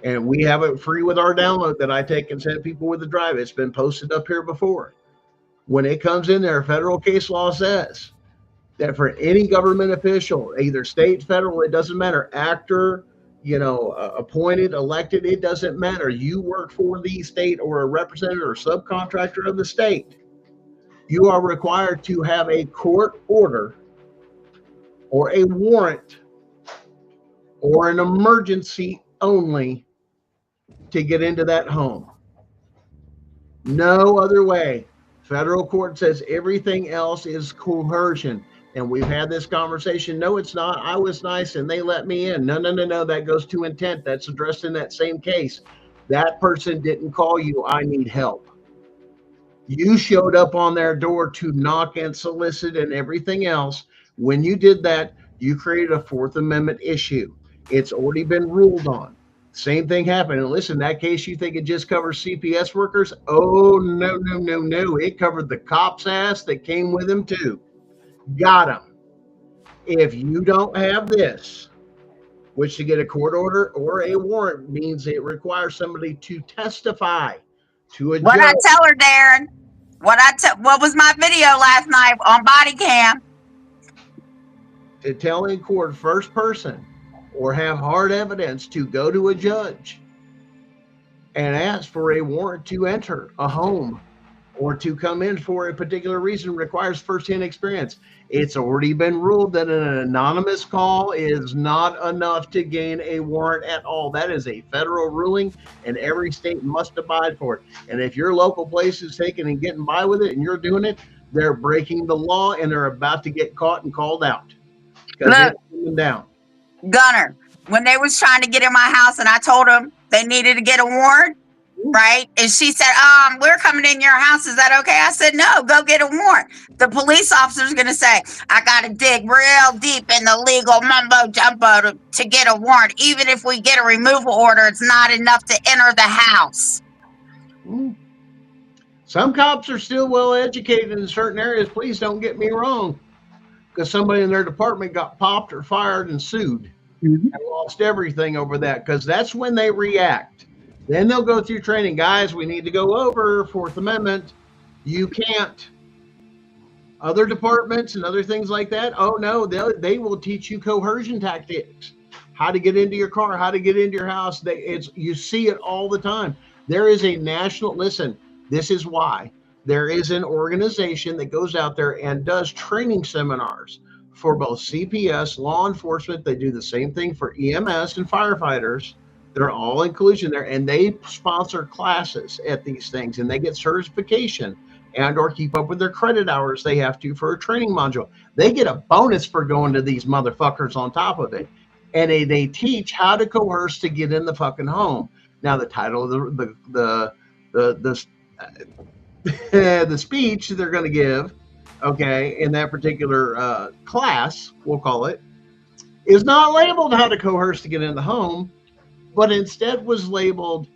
And we have it free with our download that I take and send people with the drive. It's been posted up here before. When it comes in there, federal case law says that for any government official, either state, federal, it doesn't matter, actor, appointed, elected, it doesn't matter. You work for the state or a representative or subcontractor of the state. You are required to have a court order or a warrant or an emergency only to get into that home. No other way. Federal court says everything else is coercion. And we've had this conversation. No, it's not. I was nice and they let me in. No. That goes to intent. That's addressed in that same case. That person didn't call you, I need help. You showed up on their door to knock and solicit and everything else. When you did that, you created a Fourth Amendment issue. It's already been ruled on. Same thing happened. And listen, that case you think it just covers CPS workers? Oh, no, no, no, no. It covered the cop's ass that came with him, too. Got him. If you don't have this, which to get a court order or a warrant means it requires somebody to testify to a What I judge. tell her, Darren? What was my video last night on body cam? To tell in court first person or have hard evidence to go to a judge and ask for a warrant to enter a home or to come in for a particular reason requires firsthand experience. It's already been ruled that an anonymous call is not enough to gain a warrant at all. That is a federal ruling, and every state must abide for it. And if your local place is taking and getting by with it and you're doing it, they're breaking the law and they're about to get caught and called out because Look, it's coming down. Gunner, when they was trying to get in my house and I told them they needed to get a warrant, right? And she said, we're coming in your house. Is that okay? I said, no, go get a warrant. The police officer's going to say, I got to dig real deep in the legal mumbo jumbo to get a warrant. Even if we get a removal order, it's not enough to enter the house. Some cops are still well educated in certain areas. Please don't get me wrong. Because somebody in their department got popped or fired and sued and lost everything over that, because that's when they react. Then they'll go through training. Guys, we need to go over Fourth Amendment. You can't. Other departments and other things like that, oh no, they will teach you coercion tactics, how to get into your car, how to get into your house. You see it all the time. There is a national, listen, this is why. There is an organization that goes out there and does training seminars for both CPS, law enforcement. They do the same thing for EMS and firefighters. They're all inclusion there, and they sponsor classes at these things, and they get certification and or keep up with their credit hours they have to for a training module. They get a bonus for going to these motherfuckers on top of it, and they teach how to coerce to get in the fucking home. Now, the title of the speech they're going to give, okay, in that particular class, we'll call it, is not labeled how to coerce to get in the home, but instead was labeled,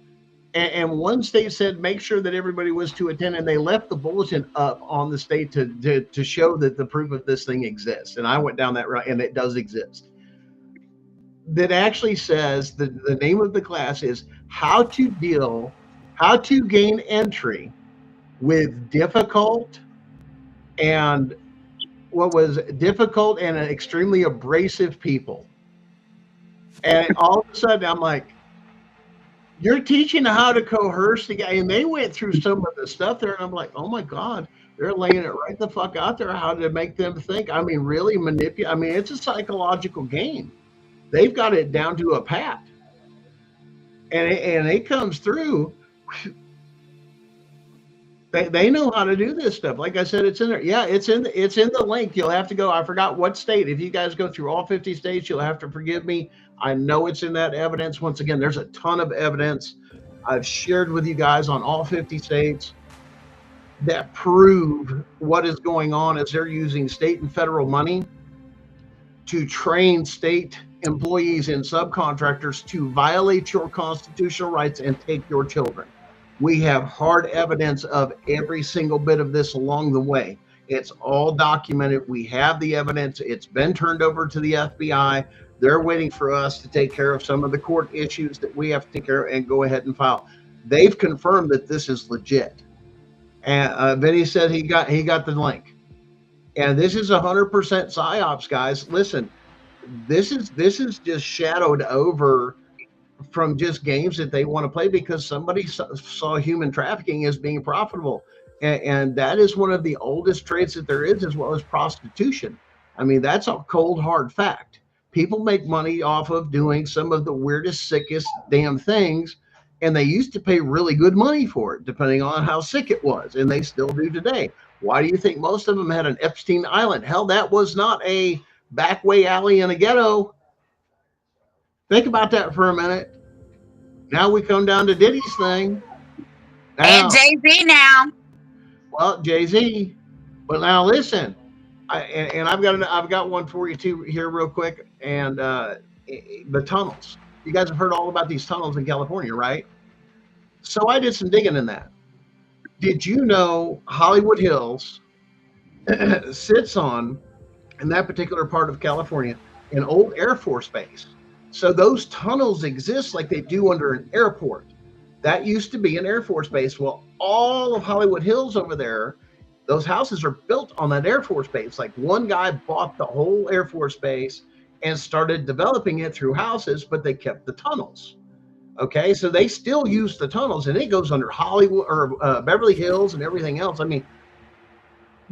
and one state said make sure that everybody was to attend, and they left the bulletin up on the state to show that the proof of this thing exists. And I went down that route, and it does exist. That actually says the name of the class is how to gain entry with difficult and extremely abrasive people. And all of a sudden I'm like, you're teaching how to coerce the guy. And they went through some of the stuff there, and I'm like, oh my God, they're laying it right the fuck out there, how to make them think. I mean, really manipulate. I mean, it's a psychological game. They've got it down to a pat. And it comes through. They know how to do this stuff. Like I said, it's in there. Yeah, it's in the link. You'll have to go. I forgot what state. If you guys go through all 50 states, you'll have to forgive me. I know it's in that evidence. Once again, there's a ton of evidence I've shared with you guys on all 50 states that prove what is going on as they're using state and federal money to train state employees and subcontractors to violate your constitutional rights and take your children. We have hard evidence of every single bit of this along the way. It's all documented. We have the evidence. It's been turned over to the FBI. They're waiting for us to take care of some of the court issues that we have to take care of and go ahead and file. They've confirmed that this is legit. And Vinny said he got the link. And this is 100% psyops, guys. Listen, this is just shadowed over from just games that they want to play because somebody saw human trafficking as being profitable. And that is one of the oldest trades that there is, as well as prostitution. I mean, that's a cold, hard fact. People make money off of doing some of the weirdest, sickest damn things. And they used to pay really good money for it, depending on how sick it was. And they still do today. Why do you think most of them had an Epstein Island? Hell, that was not a backway alley in a ghetto. Think about that for a minute. Now we come down to Diddy's thing. Now, and Jay-Z now. Well, Jay-Z. But now listen, and I've got one for you too here real quick. And the tunnels. You guys have heard all about these tunnels in California, right? So I did some digging in that. Did you know Hollywood Hills sits on, in that particular part of California, an old Air Force base? So those tunnels exist like they do under an airport. That used to be an Air Force base. Well, all of Hollywood Hills over there, those houses are built on that Air Force base. Like one guy bought the whole Air Force base and started developing it through houses, but they kept the tunnels. Okay, so they still use the tunnels, and it goes under Hollywood or Beverly Hills and everything else. I mean,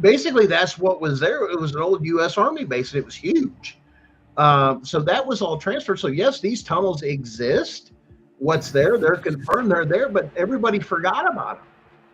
basically, that's what was there. It was an old U.S. Army base, and it was huge. So that was all transferred. So yes, these tunnels exist. What's there? They're confirmed. They're there, but everybody forgot about them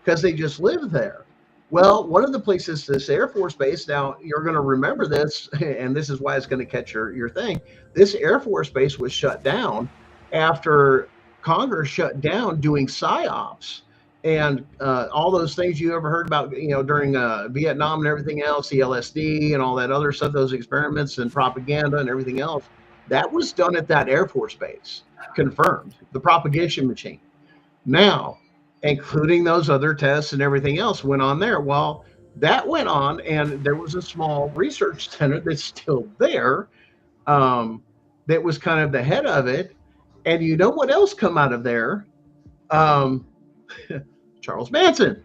because they just lived there. Well, one of the places, this Air Force base. Now you're going to remember this, and this is why it's going to catch your thing. This Air Force base was shut down after Congress shut down doing psyops and all those things you ever heard about, during Vietnam and everything else, the LSD and all that other stuff, those experiments and propaganda and everything else, that was done at that Air Force base, confirmed, the propagation machine. Now, including those other tests and everything else went on there. Well, that went on, and there was a small research center that's still there, that was kind of the head of it. And you know what else come out of there? Um, Charles Manson.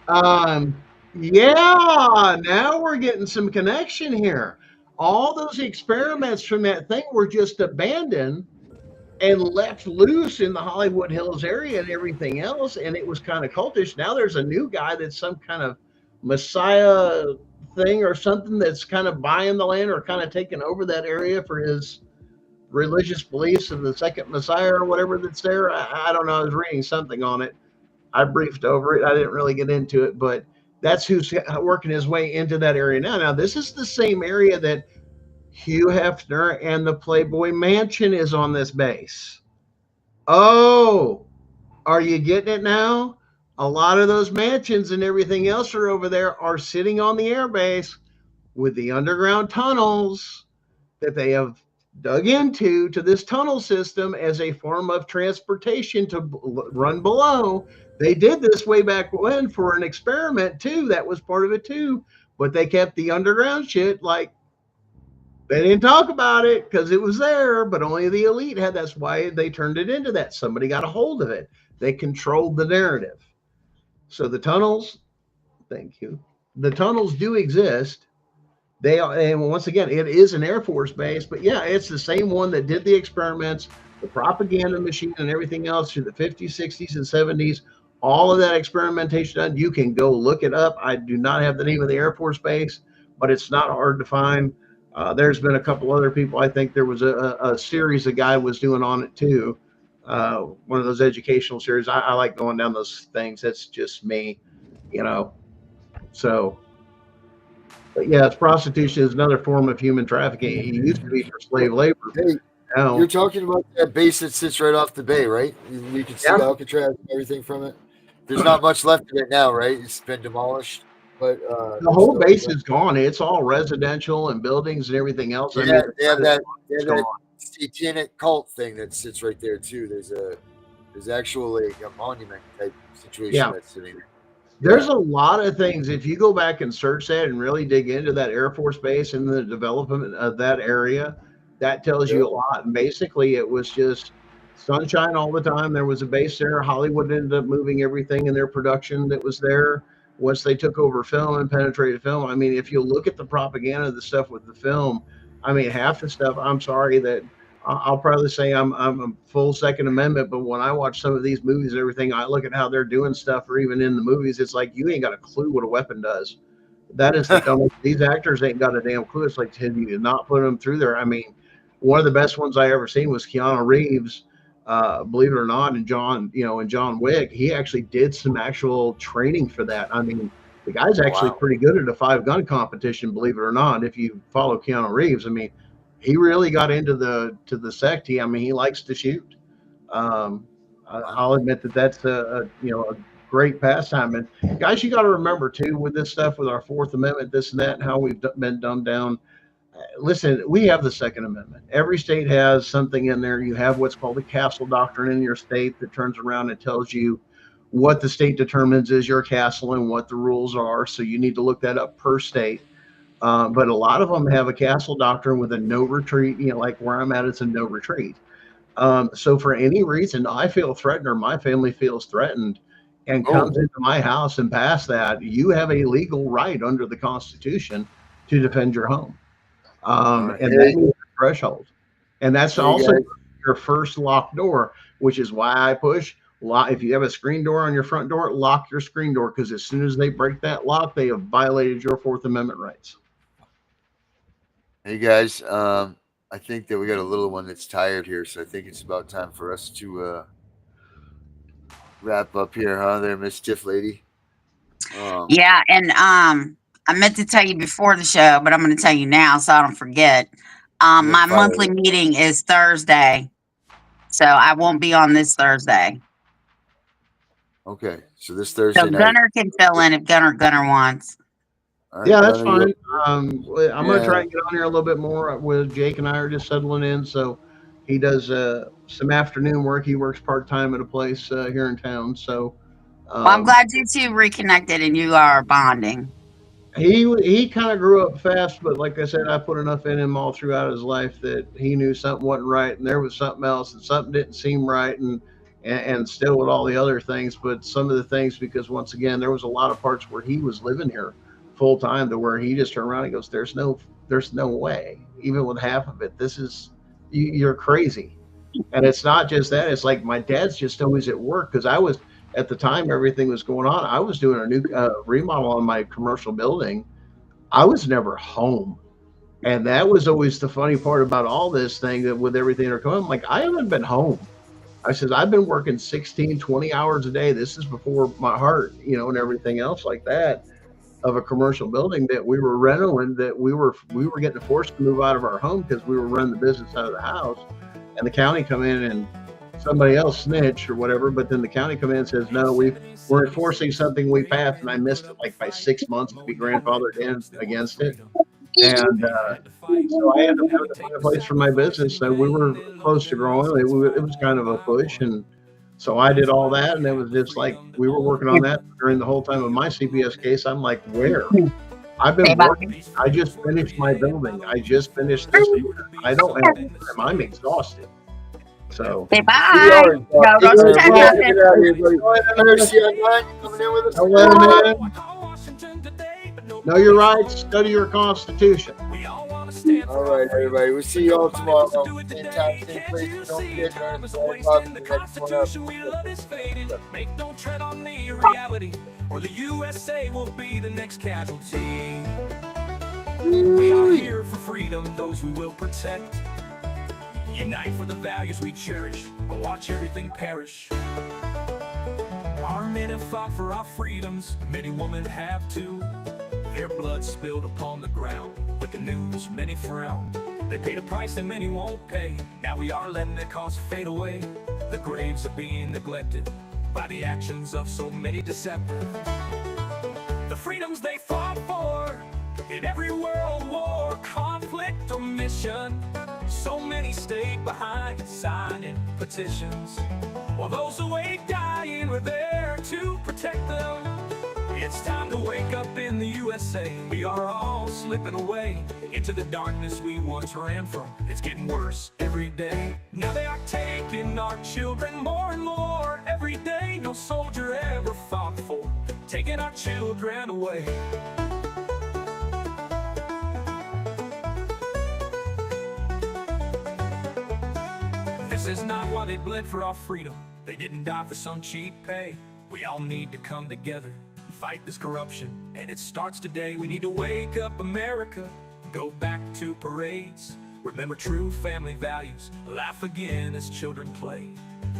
Um, yeah, now we're getting some connection here. All those experiments from that thing were just abandoned and left loose in the Hollywood Hills area and everything else. And it was kind of cultish. Now there's a new guy that's some kind of messiah thing or something that's kind of buying the land or kind of taking over that area for his religious beliefs of the second messiah or whatever that's there. I don't know. I was reading something on it. I briefed over it. I didn't really get into it, but that's who's working his way into that area now. Now, this is the same area that Hugh Hefner and the Playboy Mansion is on this base. Oh, are you getting it now? A lot of those mansions and everything else are over there are sitting on the airbase with the underground tunnels that they have dug into to this tunnel system as a form of transportation to run below. They did this way back when for an experiment too. That was part of it too. But they kept the underground shit like they didn't talk about it because it was there, but only the elite had. That's why they turned it into that. Somebody got a hold of it. They controlled the narrative. So the tunnels, thank you. The tunnels do exist. They are, and once again, it is an Air Force base, but yeah, it's the same one that did the experiments, the propaganda machine, and everything else through the 50s, 60s, and 70s. All of that experimentation done. You can go look it up. I do not have the name of the Air Force base, but it's not hard to find. There's been a couple other people. I think there was a series a guy was doing on it too. One of those educational series. I like going down those things. That's just me, you know. So, but yeah, it's prostitution is another form of human trafficking. It used to be for slave labor. Hey, Now, you're talking about that base that sits right off the bay, right? You can see yeah, Alcatraz and everything from it. There's not much left of it now, right? It's been demolished, but the whole base is gone. It's all residential and buildings and everything else. I mean, they have that gone. satanic cult thing that sits right there too. There's actually a monument type situation Yeah. that's sitting there. There's a lot of things. If you go back and search that and really dig into that Air Force base and the development of that area, that tells you a lot. And basically, it was just sunshine all the time. There was a base there. Hollywood ended up moving everything in their production that was there once they took over film and penetrated film. I mean, if you look at the propaganda, the stuff with the film, I mean, half the stuff, I'm sorry that I'll probably say I'm a full Second Amendment, but when I watch some of these movies and everything, I look at how they're doing stuff, or even in the movies, it's like you ain't got a clue what a weapon does. That is the dumbest. These actors ain't got a damn clue. It's like you did not put them through there. I mean, one of the best ones I ever seen was Keanu Reeves. Believe it or not, and John Wick, he actually did some actual training for that. I mean, the guy's actually pretty good at a 5-gun competition, believe it or not. If you follow Keanu Reeves, I mean, he really got into the sect. He likes to shoot. I'll admit that that's a great pastime. And guys, you got to remember too, with this stuff, with our Fourth Amendment, this and that, and how we've been dumbed down. Listen, we have the Second Amendment. Every state has something in there. You have what's called the castle doctrine in your state that turns around and tells you what the state determines is your castle and what the rules are. So you need to look that up per state. But a lot of them have a castle doctrine with a no retreat. Like where I'm at, it's a no retreat. So for any reason I feel threatened or my family feels threatened and comes into my house and past that, you have a legal right under the Constitution to defend your home. And that means the threshold. And that's also your first locked door, which is why I push if you have a screen door on your front door, lock your screen door, because as soon as they break that lock, they have violated your Fourth Amendment rights. Hey guys, I think that we got a little one that's tired here, so I think it's about time for us to wrap up here, huh? There, Miss Tiff lady. Yeah, and I meant to tell you before the show, but I'm going to tell you now so I don't forget. My monthly meeting is Thursday, so I won't be on this Thursday. Okay, so this Thursday so night. Gunner can fill in if Gunner wants. Right, yeah, that's fine. I'm going to try and get on here a little bit more. With Jake and I are just settling in, so he does some afternoon work. He works part-time at a place here in town. So well, I'm glad you two reconnected and you are bonding. He kind of grew up fast, but like I said, I put enough in him all throughout his life that he knew something wasn't right, and there was something else, and something didn't seem right, and still with all the other things. But some of the things, because once again, there was a lot of parts where he was living here full time to where he just turned around and goes, there's no way, even with half of it, you're crazy. And it's not just that, it's like my dad's just always at work, because I was, at the time everything was going on, I was doing a new remodel on my commercial building. I was never home. And that was always the funny part about all this thing, that with everything that are coming, I'm like, I haven't been home. I said, I've been working 16, 20 hours a day. This is before my heart, and everything else like that, of a commercial building that we were renting, that we were getting forced to move out of our home because we were running the business out of the house, and the county come in and somebody else snitched or whatever, but then the county come in and says, no, we're enforcing something we passed, and I missed it like by 6 months to be grandfathered in against it. And so I had to find a place for my business. So we were close to growing. It was kind of a push, and so I did all that, and it was just like we were working on that during the whole time of my CPS case. I'm like, where? I've been working. I just finished my building. I just finished this year. I don't have time. I'm exhausted. So say bye. No, don't you touch nothing. Know your rights, study your Constitution. All right, everybody. We'll see you all tomorrow. Same time, same place. Don't forget the next one up. Make no tread on the reality, or the USA will be the next casualty. We are here for freedom, those we will protect. Unite for the values we cherish, but watch everything perish. Our men have fought for our freedoms, many women have too. Their blood spilled upon the ground, with the news many frown. They paid a price that many won't pay. Now we are letting the cause fade away. The graves are being neglected by the actions of so many deceptive. The freedoms they fought for in every world war, conflict or mission, so many stayed behind signing petitions, while those away dying were there to protect them. It's time to wake up in the USA. We are all slipping away into the darkness we once ran from. It's getting worse every day. Now they are taking our children more and more every day. No soldier ever fought for taking our children away. This is not why they bled for our freedom. They didn't die for some cheap pay. We all need to come together, fight this corruption, and it starts today. We need to wake up America, go back to parades, remember true family values, laugh again as children play.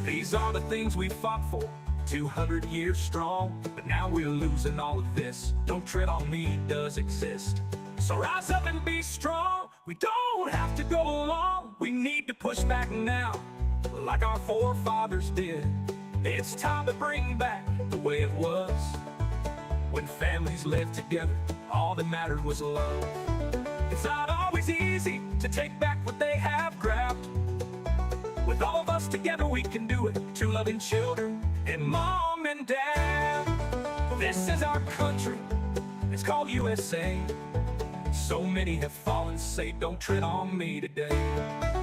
These are the things we fought for, 200 years strong, but now we're losing all of this. Don't tread on me does exist. So rise up and be strong. We don't have to go along. We need to push back now, like our forefathers did. It's time to bring back the way it was when families lived together, all that mattered was love. It's not always easy to take back what they have grabbed. With all of us together we can do it, two loving children and mom and dad. This is our country, it's called USA. So many have fallen, say don't tread on me today.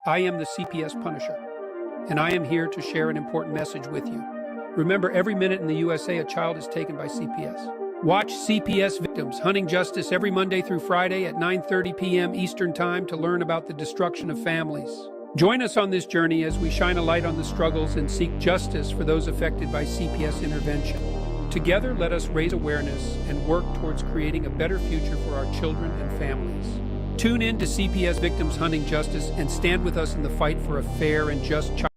I am the CPS Punisher, and I am here to share an important message with you. Remember, every minute in the USA, a child is taken by CPS. Watch CPS Victims Hunting Justice every Monday through Friday at 9:30 p.m. Eastern Time to learn about the destruction of families. Join us on this journey as we shine a light on the struggles and seek justice for those affected by CPS intervention. Together, let us raise awareness and work towards creating a better future for our children and families. Tune in to CPS Victims Hunting Justice and stand with us in the fight for a fair and just child.